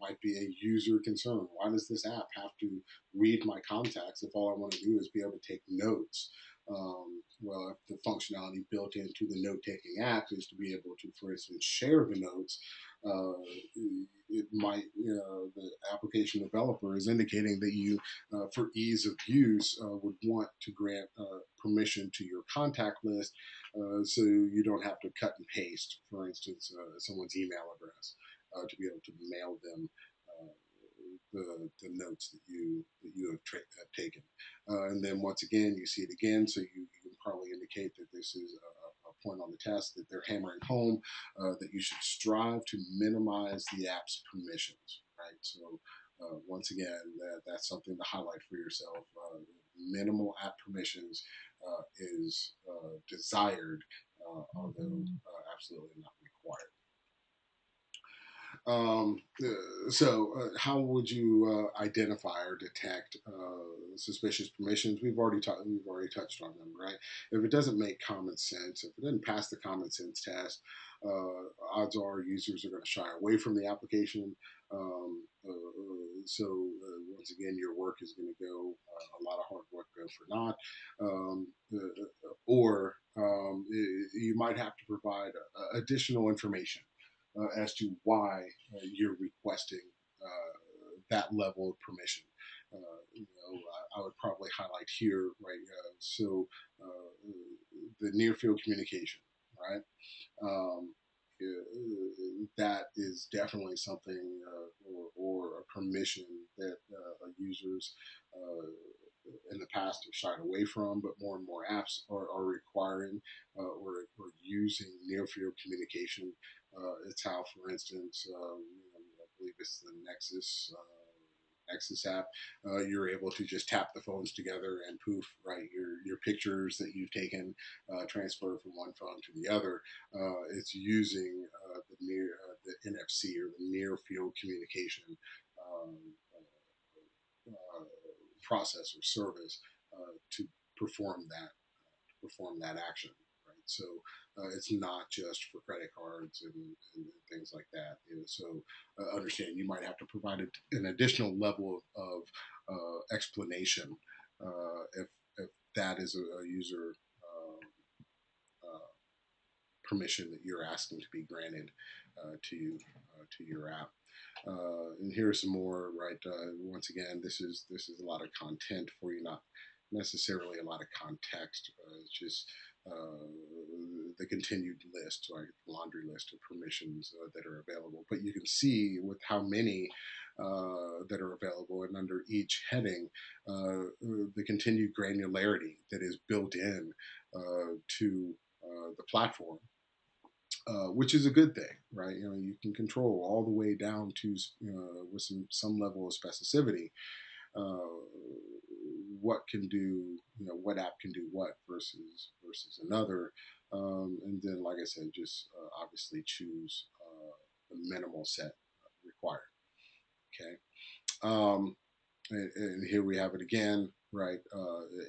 Speaker 1: might be a user concern. Why does this app have to read my contacts if all I want to do is be able to take notes? Well, if the functionality built into the note-taking app is to be able to, for instance, share the notes, uh, it might, the application developer is indicating that you, for ease of use, would want to grant permission to your contact list, so you don't have to cut and paste, for instance, someone's email address to be able to mail them uh, the notes that you have taken. And then once again, you see it again, so you can probably indicate that this is a point on the test that they're hammering home, that you should strive to minimize the app's permissions, right? So once again, that's something to highlight for yourself. Minimal app permissions is desired, although absolutely not required. How would you identify or detect suspicious permissions? We've already touched on them, right? If it doesn't make common sense, if it doesn't pass the common sense test, odds are users are going to shy away from the application. Once again, your work is going to go, a lot of hard work go for naught, or you might have to provide additional information as to why you're requesting that level of permission. I would probably highlight here, right? The near field communication, right? Um, that is definitely something, or a permission that users in the past have shied away from, but more and more apps are requiring or using near field communication. It's how, for instance, I believe it's the Nexus app. You're able to just tap the phones together and poof, right? Your pictures that you've taken transfer from one phone to the other. It's using the NFC or the near field communication um, process or service to perform that action. Right, so it's not just for credit cards and things like that. So understand you might have to provide an additional level of explanation if that is a user uh, permission that you're asking to be granted to your app. And here's some more. Right. Once again, this is a lot of content for you, not necessarily a lot of context. It's just the continued list, like laundry list of permissions that are available. But you can see with how many that are available, and under each heading, the continued granularity that is built in to the platform, which is a good thing, right? You can control all the way down to, with some level of specificity, uh, what can do, what app can do what versus another, and then, like I said, just obviously choose the minimal set required. Okay. Um, And here we have it again, right?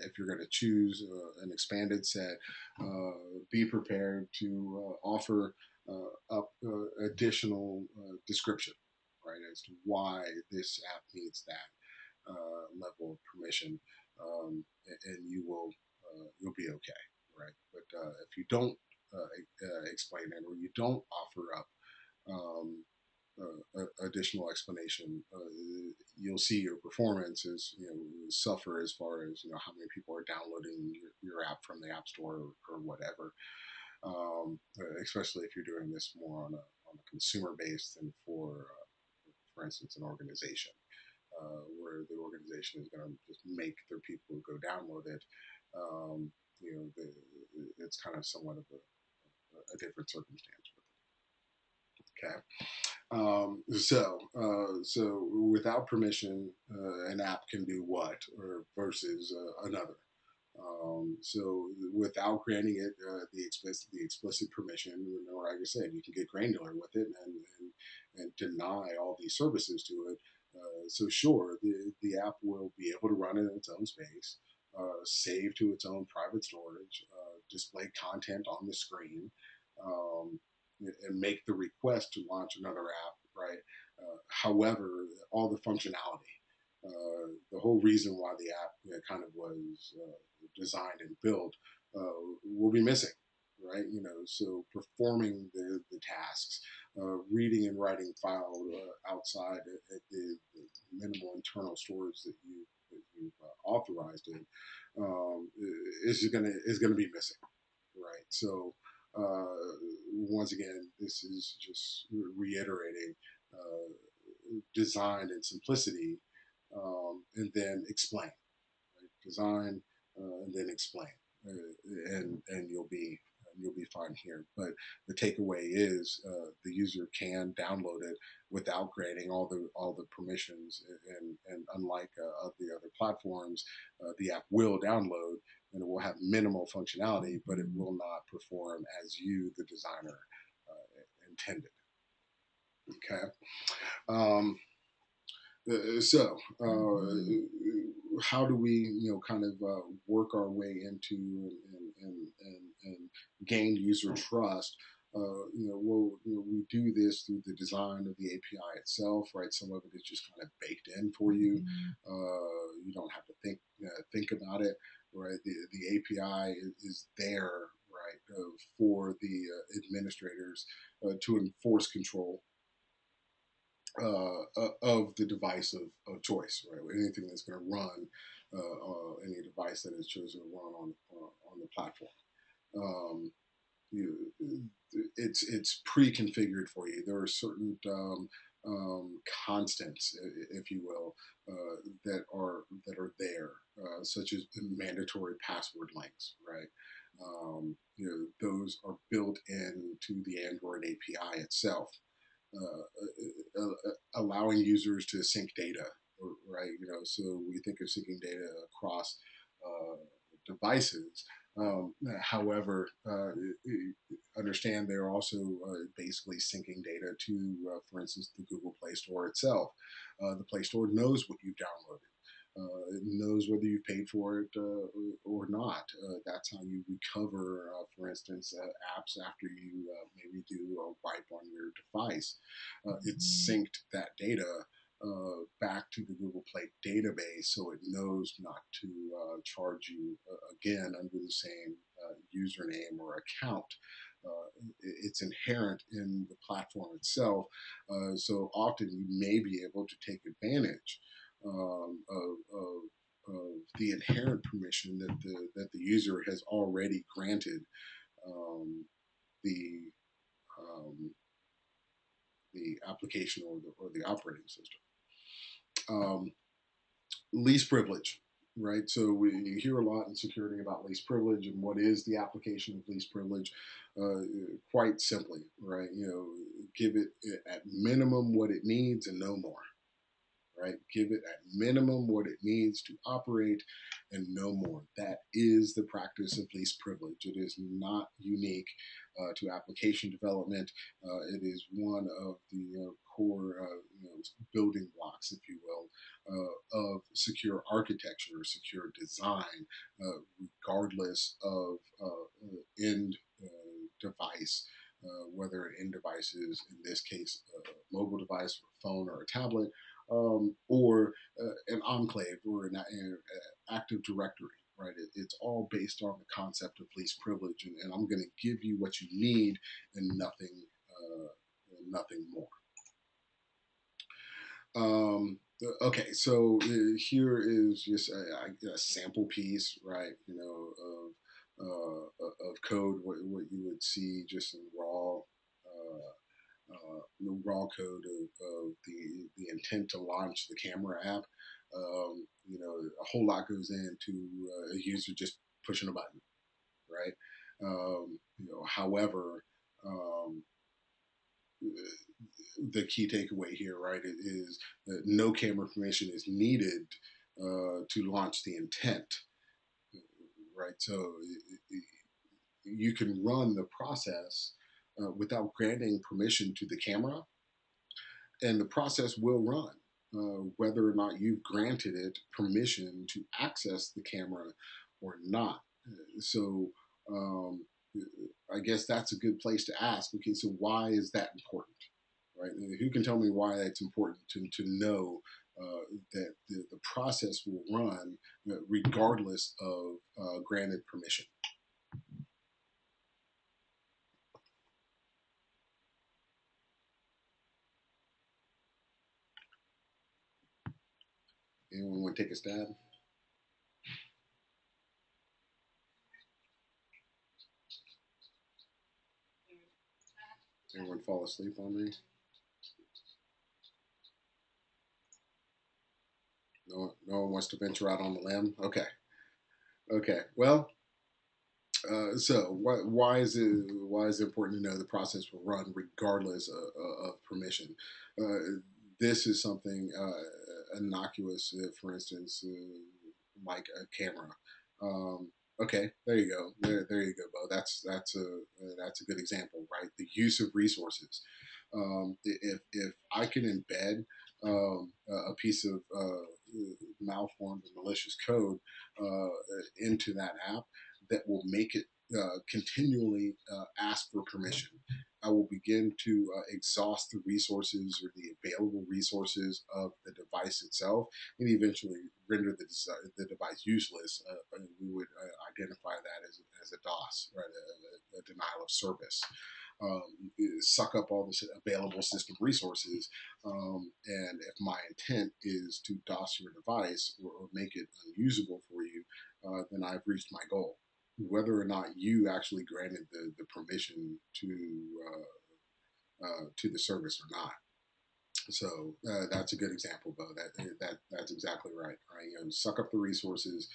Speaker 1: If you're going to choose an expanded set, be prepared to offer up additional description, right, as to why this app needs that level of permission, and you'll be okay, right? But if you don't explain it, or you don't offer up um, additional explanation, you'll see your performance is suffer as far as how many people are downloading your app from the app store, or whatever. Especially if you're doing this more on a consumer base than for instance, an organization, where the organization is going to just make their people go download it. Um, it's kind of somewhat of a different circumstance with it. Okay. So without permission, an app can do what, or versus another. So without granting it the explicit permission, or like I said, you can get granular with it and deny all these services to it. So sure, the app will be able to run in its own space, save to its own private storage, display content on the screen, um, and make the request to launch another app, right? However, all the functionality, the whole reason why the app kind of was designed and built, will be missing, right? So performing the tasks, reading and writing file outside at the minimal internal storage that you've authorized it, is gonna be missing, right? So once again, this is just reiterating design and simplicity, and then explain. Right? Design and then explain, and you'll be fine here. But the takeaway is the user can download it without granting all the permissions, and unlike of the other platforms, the app will download and it will have minimal functionality, but it will not perform as you, the designer, intended. Okay. Um, so, how do we, kind of work our way into and gain user trust? We do this through the design of the API itself, right? Some of it is just kind of baked in for you. You don't have to think about it, right? The API is there, right, for the administrators to enforce control of the device of choice, right? Anything that's going to run, any device that is chosen to run on the platform. Um, you, it's pre-configured for you. There are certain constants, if you will, that are there, such as mandatory password links, right? Those are built into the Android API itself, allowing users to sync data, right? So we think of syncing data across uh, devices. However, understand they're also basically syncing data to, for instance, the Google Play Store itself. The Play Store knows what you've downloaded. It knows whether you paid for it or not. That's how you recover, for instance, apps after you maybe do a wipe on your device. It's synced that data back to the Google Play database, so it knows not to charge you again under the same username or account. It's inherent in the platform itself, so often you may be able to take advantage of the inherent permission that the user has already granted um, the um, the application or the operating system. Um, Least privilege, right? So you hear a lot in security about least privilege and what is the application of least privilege. Uh, Quite simply, right? Give it at minimum what it needs and no more, right? Give it at minimum what it needs to operate and no more. That is the practice of least privilege. It is not unique to application development. It is one of the core building blocks, if you will, of secure architecture, secure design, regardless of end device, whether an end device is, in this case, a mobile device, or a phone, or a tablet, or an enclave, or an active directory. Right, it's all based on the concept of least privilege, and I'm going to give you what you need and nothing more. Okay, so here is just a sample piece, right? Of code, what you would see just in the raw code of the intent to launch the camera app. A whole lot goes into a user just pushing a button, right? However, um, the key takeaway here, right, is that no camera permission is needed to launch the intent, right? So you can run the process without granting permission to the camera, and the process will run. Whether or not you've granted it permission to access the camera or not. So um, I guess that's a good place to ask. Okay, so why is that important, right? Who can tell me why that's important to know that the process will run regardless of granted permission? Anyone want to take a stab? Anyone fall asleep on me? No one wants to venture out on the limb. Okay, okay. Well, so why is it important to know the process will run regardless of permission? This is something innocuous, for instance, like a camera. Okay, there you go. There you go, Bo. That's a good example, right? The use of resources. If I can embed a piece of malformed or malicious code into that app that will make it continually ask for permission. I will begin to exhaust the resources or the available resources of the device itself, and eventually render the device useless. And we would identify that as a DOS, right? A denial of service. Suck up all the available system resources. And if my intent is to DOS your device or make it unusable for you, then I've reached my goal. Whether or not you actually granted the permission to the service or not. So that's a good example, Bo. That's exactly right. Right, suck up the resources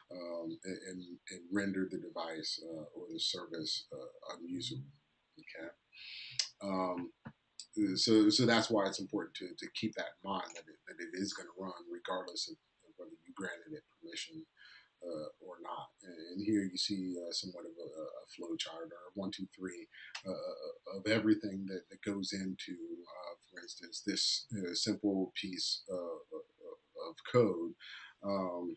Speaker 1: and render the device or the service unusable. Okay. Um, so that's why it's important to keep that in mind that it is going to run regardless of whether you granted it permission or not. And here you see somewhat of a flow chart or a 1, 2, 3 of everything that goes into, for instance, this simple piece of code. Um,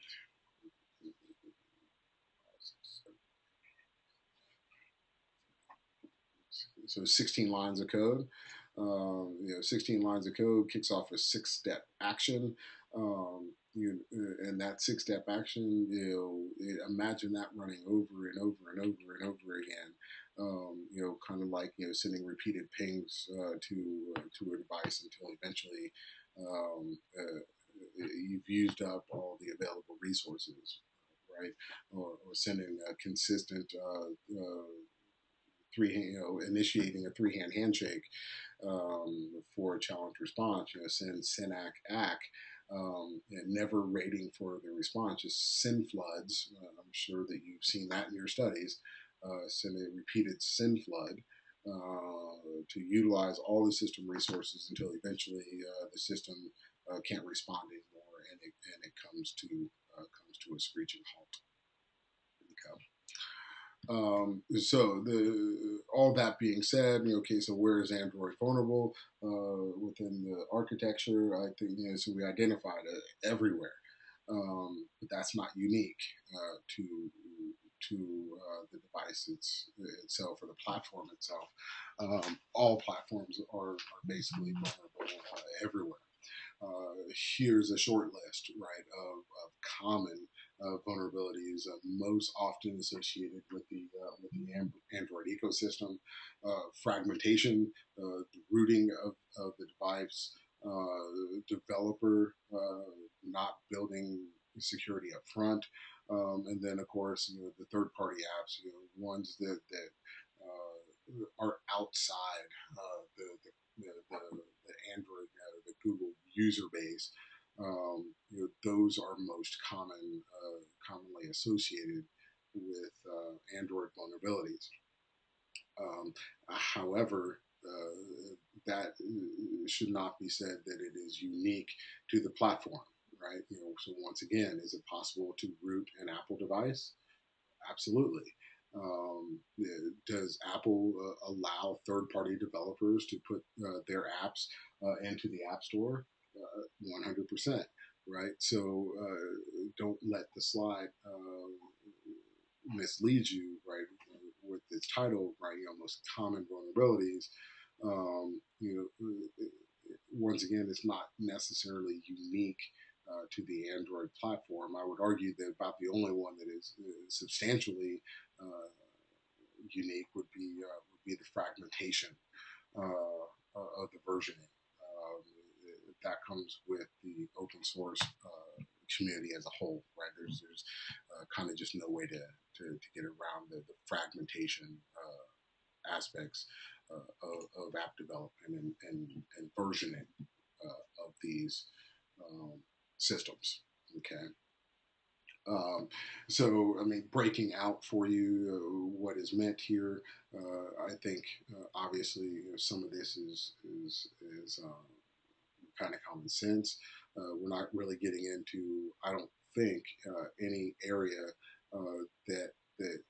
Speaker 1: so 16 lines of code. 16 lines of code kicks off a 6-step action. And that 6-step action, imagine that running over and over and over and over again. Kind of like sending repeated pings to a device until eventually you've used up all the available resources, right? Or sending a consistent initiating a three-hand handshake for a challenge response. Send, SYNAC, ACK, and never waiting for the response. Just send floods. I'm sure that you've seen that in your studies. Send a repeated send flood to utilize all the system resources until eventually the system can't respond anymore, and it comes to a screeching halt. Okay. So all that being said, okay, so where is Android vulnerable within the architecture? I think so we identified it everywhere. but that's not unique to the device itself or the platform itself. All platforms are basically vulnerable everywhere. Here's a short list, right, of common vulnerabilities most often associated with the Android ecosystem: fragmentation, the rooting of the device, developer not building security up front, and then of course the third party apps, ones that are outside the Android, the Google user base. Those are most commonly associated with Android vulnerabilities. However, that should not be said that it is unique to the platform, right? So once again, is it possible to root an Apple device? Absolutely. Does Apple allow third-party developers to put their apps into the App Store? 100%. Right. So don't let the slide mislead you. Right. With its title, right? Most common vulnerabilities. Once again, it's not necessarily unique to the Android platform. I would argue that about the only one that is substantially uh, unique would be the fragmentation of the versioning. That comes with the open source community as a whole, right? There's kind of just no way to get around the fragmentation aspects of app development and versioning of these um, systems. Okay. Um, so, I mean, breaking out for you what is meant here, I think obviously some of this is kind of common sense. We're not really getting into, I don't think, any area that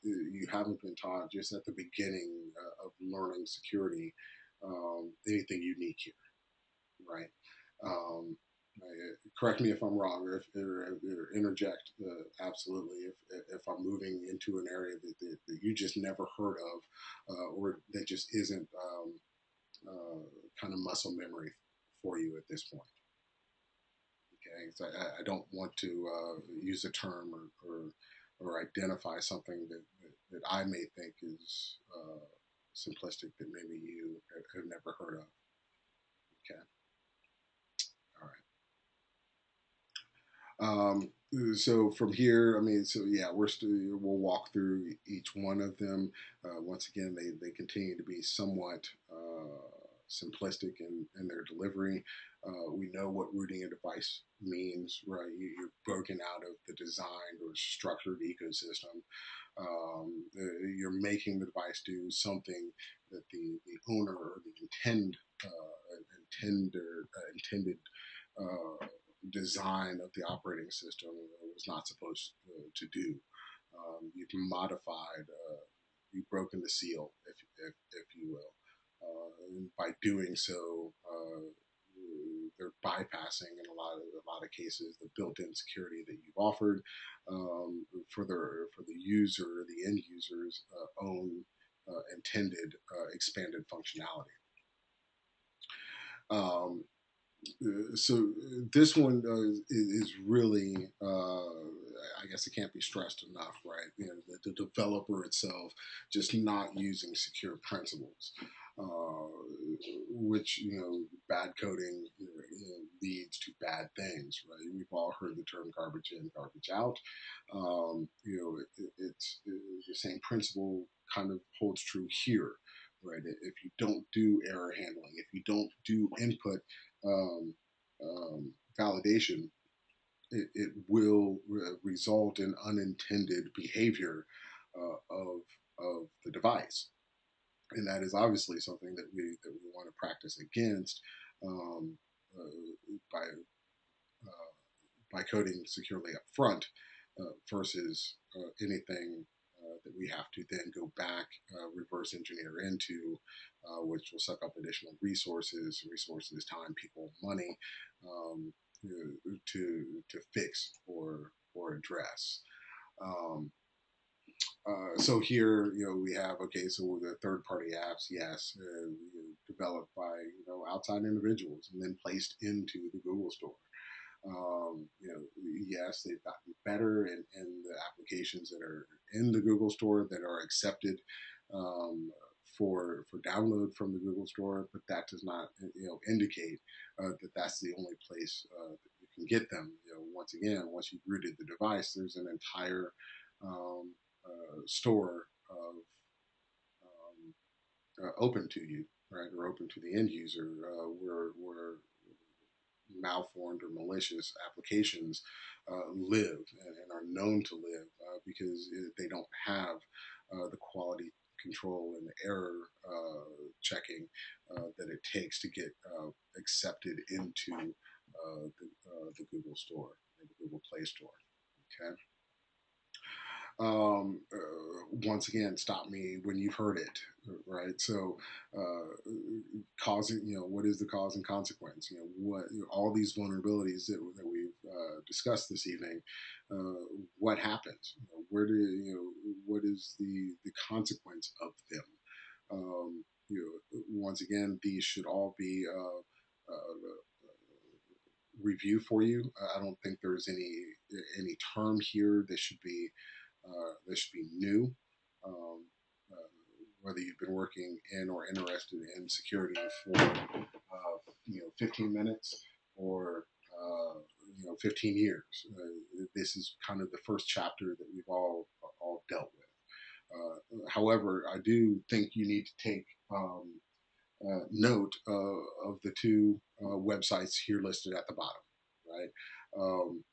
Speaker 1: you haven't been taught just at the beginning of learning security, anything unique here, right? Um, Correct me if I'm wrong, or interject. Absolutely, if I'm moving into an area that you just never heard of, or that just isn't kind of muscle memory for you at this point. Okay, so I don't want to use a term or identify something that I may think is simplistic that maybe you have never heard of. Okay, all right. So from here, I mean, so yeah, we'll walk through each one of them. Once again, they continue to be somewhat simplistic in their delivery. We know what rooting a device means, right? You're broken out of the designed or structured ecosystem. You're making the device do something that the owner or the intended uh, design of the operating system was not supposed to do. You've modified, you've broken the seal, if you will. And by doing so, they're bypassing in a lot of cases the built-in security that you've offered for the user, the end user's own intended expanded functionality. Um, so this one is really, I guess it can't be stressed enough, right? The developer itself just not using secure principles, which bad coding leads to bad things, right? We've all heard the term garbage in, garbage out. It's the same principle kind of holds true here, right? If you don't do error handling, if you don't do input um, validation, it will result in unintended behavior of the device, and that is obviously something that we want to practice against um, by coding securely up front versus anything that we have to then go back, reverse engineer into, which will suck up additional resources, time, people, money. Um, to fix or address. Um, so here, we have, okay, so the third party apps, yes, developed by outside individuals and then placed into the Google Store. Yes, they've gotten better in the applications that are in the Google Store that are accepted for download from the Google Store, but that does not indicate that that's the only place that you can get them. Once again, once you've rooted the device, there's an entire um, store of open to you, right, or open to the end user, where malformed or malicious applications live and are known to live because they don't have the quality control and the error checking that it takes to get accepted into the Google Store, the Google Play Store. Okay. Once again, stop me when you've heard it, right? So, causing, what is the cause and consequence? All these vulnerabilities that we've discussed this evening, what happens? What is the consequence of them? Once again, these should all be review for you. I don't think there's any term here that should be new. Um, uh, Whether you've been working in or interested in security for 15 minutes or 15 years, this is kind of the first chapter that we've all dealt with. However, I do think you need to take note of the two websites here listed at the bottom, right? Um,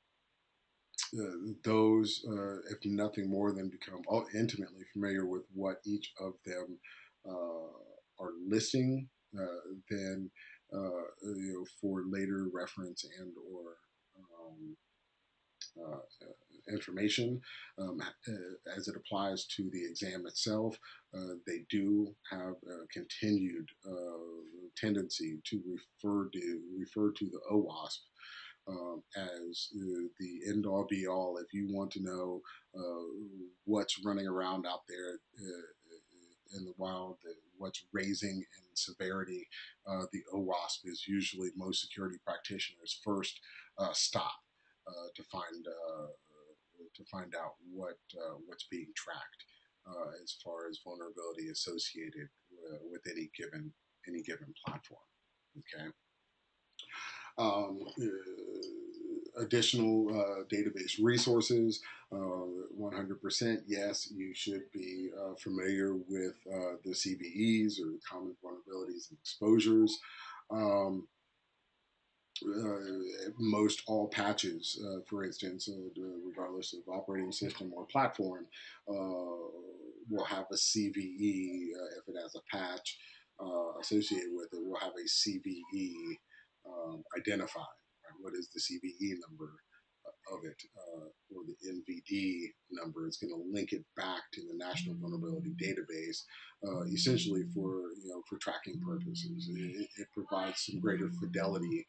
Speaker 1: those, if nothing more than become intimately familiar with what each of them are listing, then for later reference and or um, information as it applies to the exam itself. They do have a continued tendency to refer to the OWASP as the end all be all. If you want to know what's running around out there in the wild, what's raising in severity, the OWASP is usually most security practitioners' first stop to find out what's being tracked as far as vulnerability associated with any given platform. Okay. Additional database resources. 100%, yes, you should be familiar with the CVEs or common vulnerabilities and exposures. Um, Most all patches, for instance, regardless of operating system or platform, will have a CVE. If it has a patch associated with it, will have a CVE identified. Right? What is the CVE number of it, or the NVD number? It's going to link it back to the National Vulnerability Database, essentially for tracking purposes. It provides some greater fidelity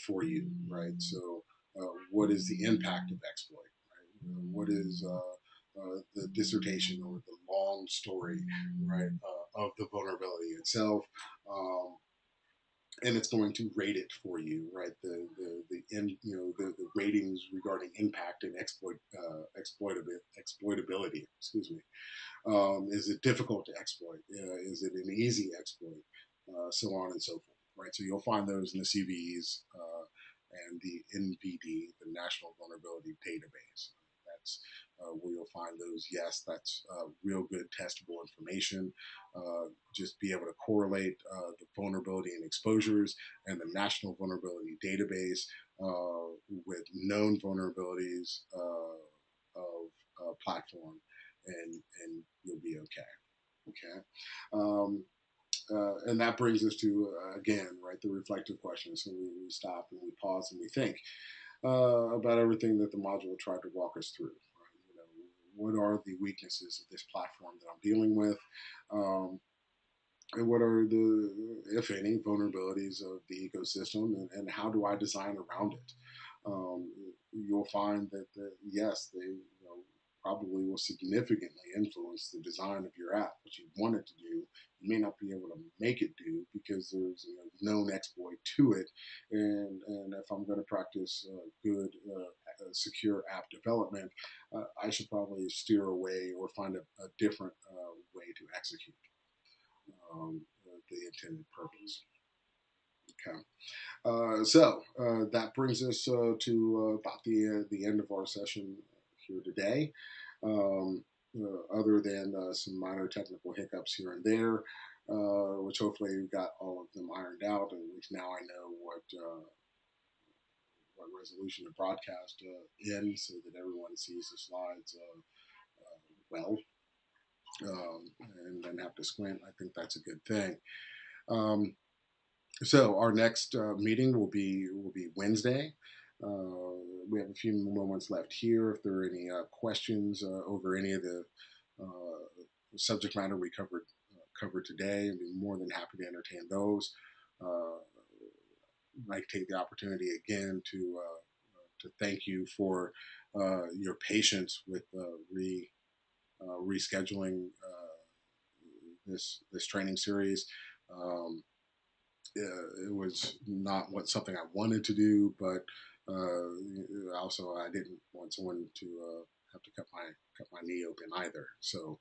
Speaker 1: for you, right? So, what is the impact of exploit? Right? What is the dissertation or the long story, right, of the vulnerability itself? And it's going to rate it for you, right? The ratings regarding impact and exploitability. Excuse me. Is it difficult to exploit? Is it an easy exploit? So on and so forth, right? So you'll find those in the CVEs and the NVD, the National Vulnerability Database. That's where you'll find those. Yes, that's real good testable information. Just be able to correlate the vulnerability and exposures and the National Vulnerability Database with known vulnerabilities of platform, and you'll be okay. Okay. Um, and that brings us to again, right, the reflective question. So we stop and we pause and we think about everything that the module tried to walk us through. Right? What are the weaknesses of this platform that I'm dealing with? Um, and what are the, if any, vulnerabilities of the ecosystem, and how do I design around it? Um, you'll find that, yes, they probably will significantly influence the design of your app. What you want it to do, you may not be able to make it do because there's known exploit to it. And if I'm going to practice good, secure app development, I should probably steer away or find a different way to execute the intended purpose. Okay. That brings us to about the end of our session here today. Um, Other than some minor technical hiccups here and there, which hopefully we got all of them ironed out, and at least now I know what resolution to broadcast in, so that everyone sees the slides well, and then have to squint. I think that's a good thing. Um, So our next meeting will be Wednesday. We have a few moments left here. If there are any questions over any of the subject matter we covered today, I'd be more than happy to entertain those. I'd like to take the opportunity again to thank you for your patience with rescheduling this training series. Um, it was not something I wanted to do, but also I didn't want someone to have to cut my knee open either. So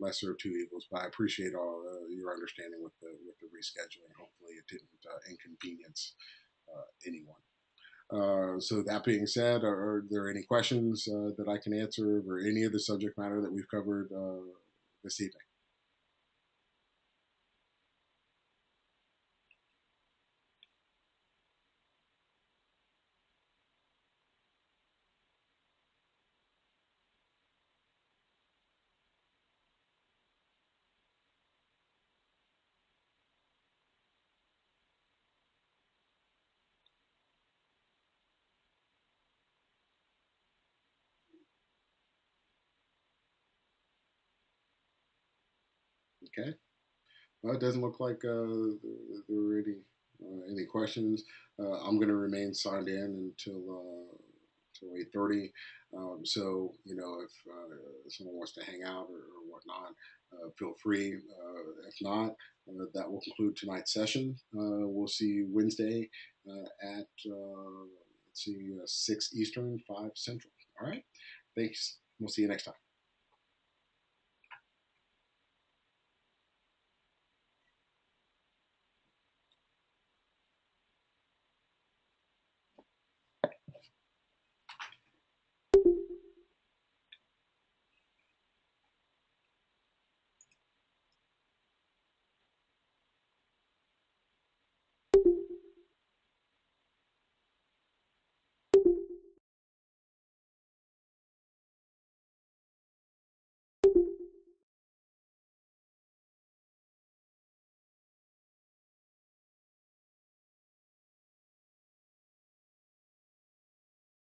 Speaker 1: lesser of two evils. But I appreciate all your understanding with the rescheduling. Hopefully, it didn't inconvenience anyone. So that being said, are there any questions that I can answer over any of the subject matter that we've covered this evening? Okay. Well, it doesn't look like there are any questions. I'm going to remain signed in until 8:30. So if someone wants to hang out or whatnot, feel free. If not, that will conclude tonight's session. We'll see you Wednesday at let's see 6 Eastern, 5 Central. All right. Thanks. We'll see you next time.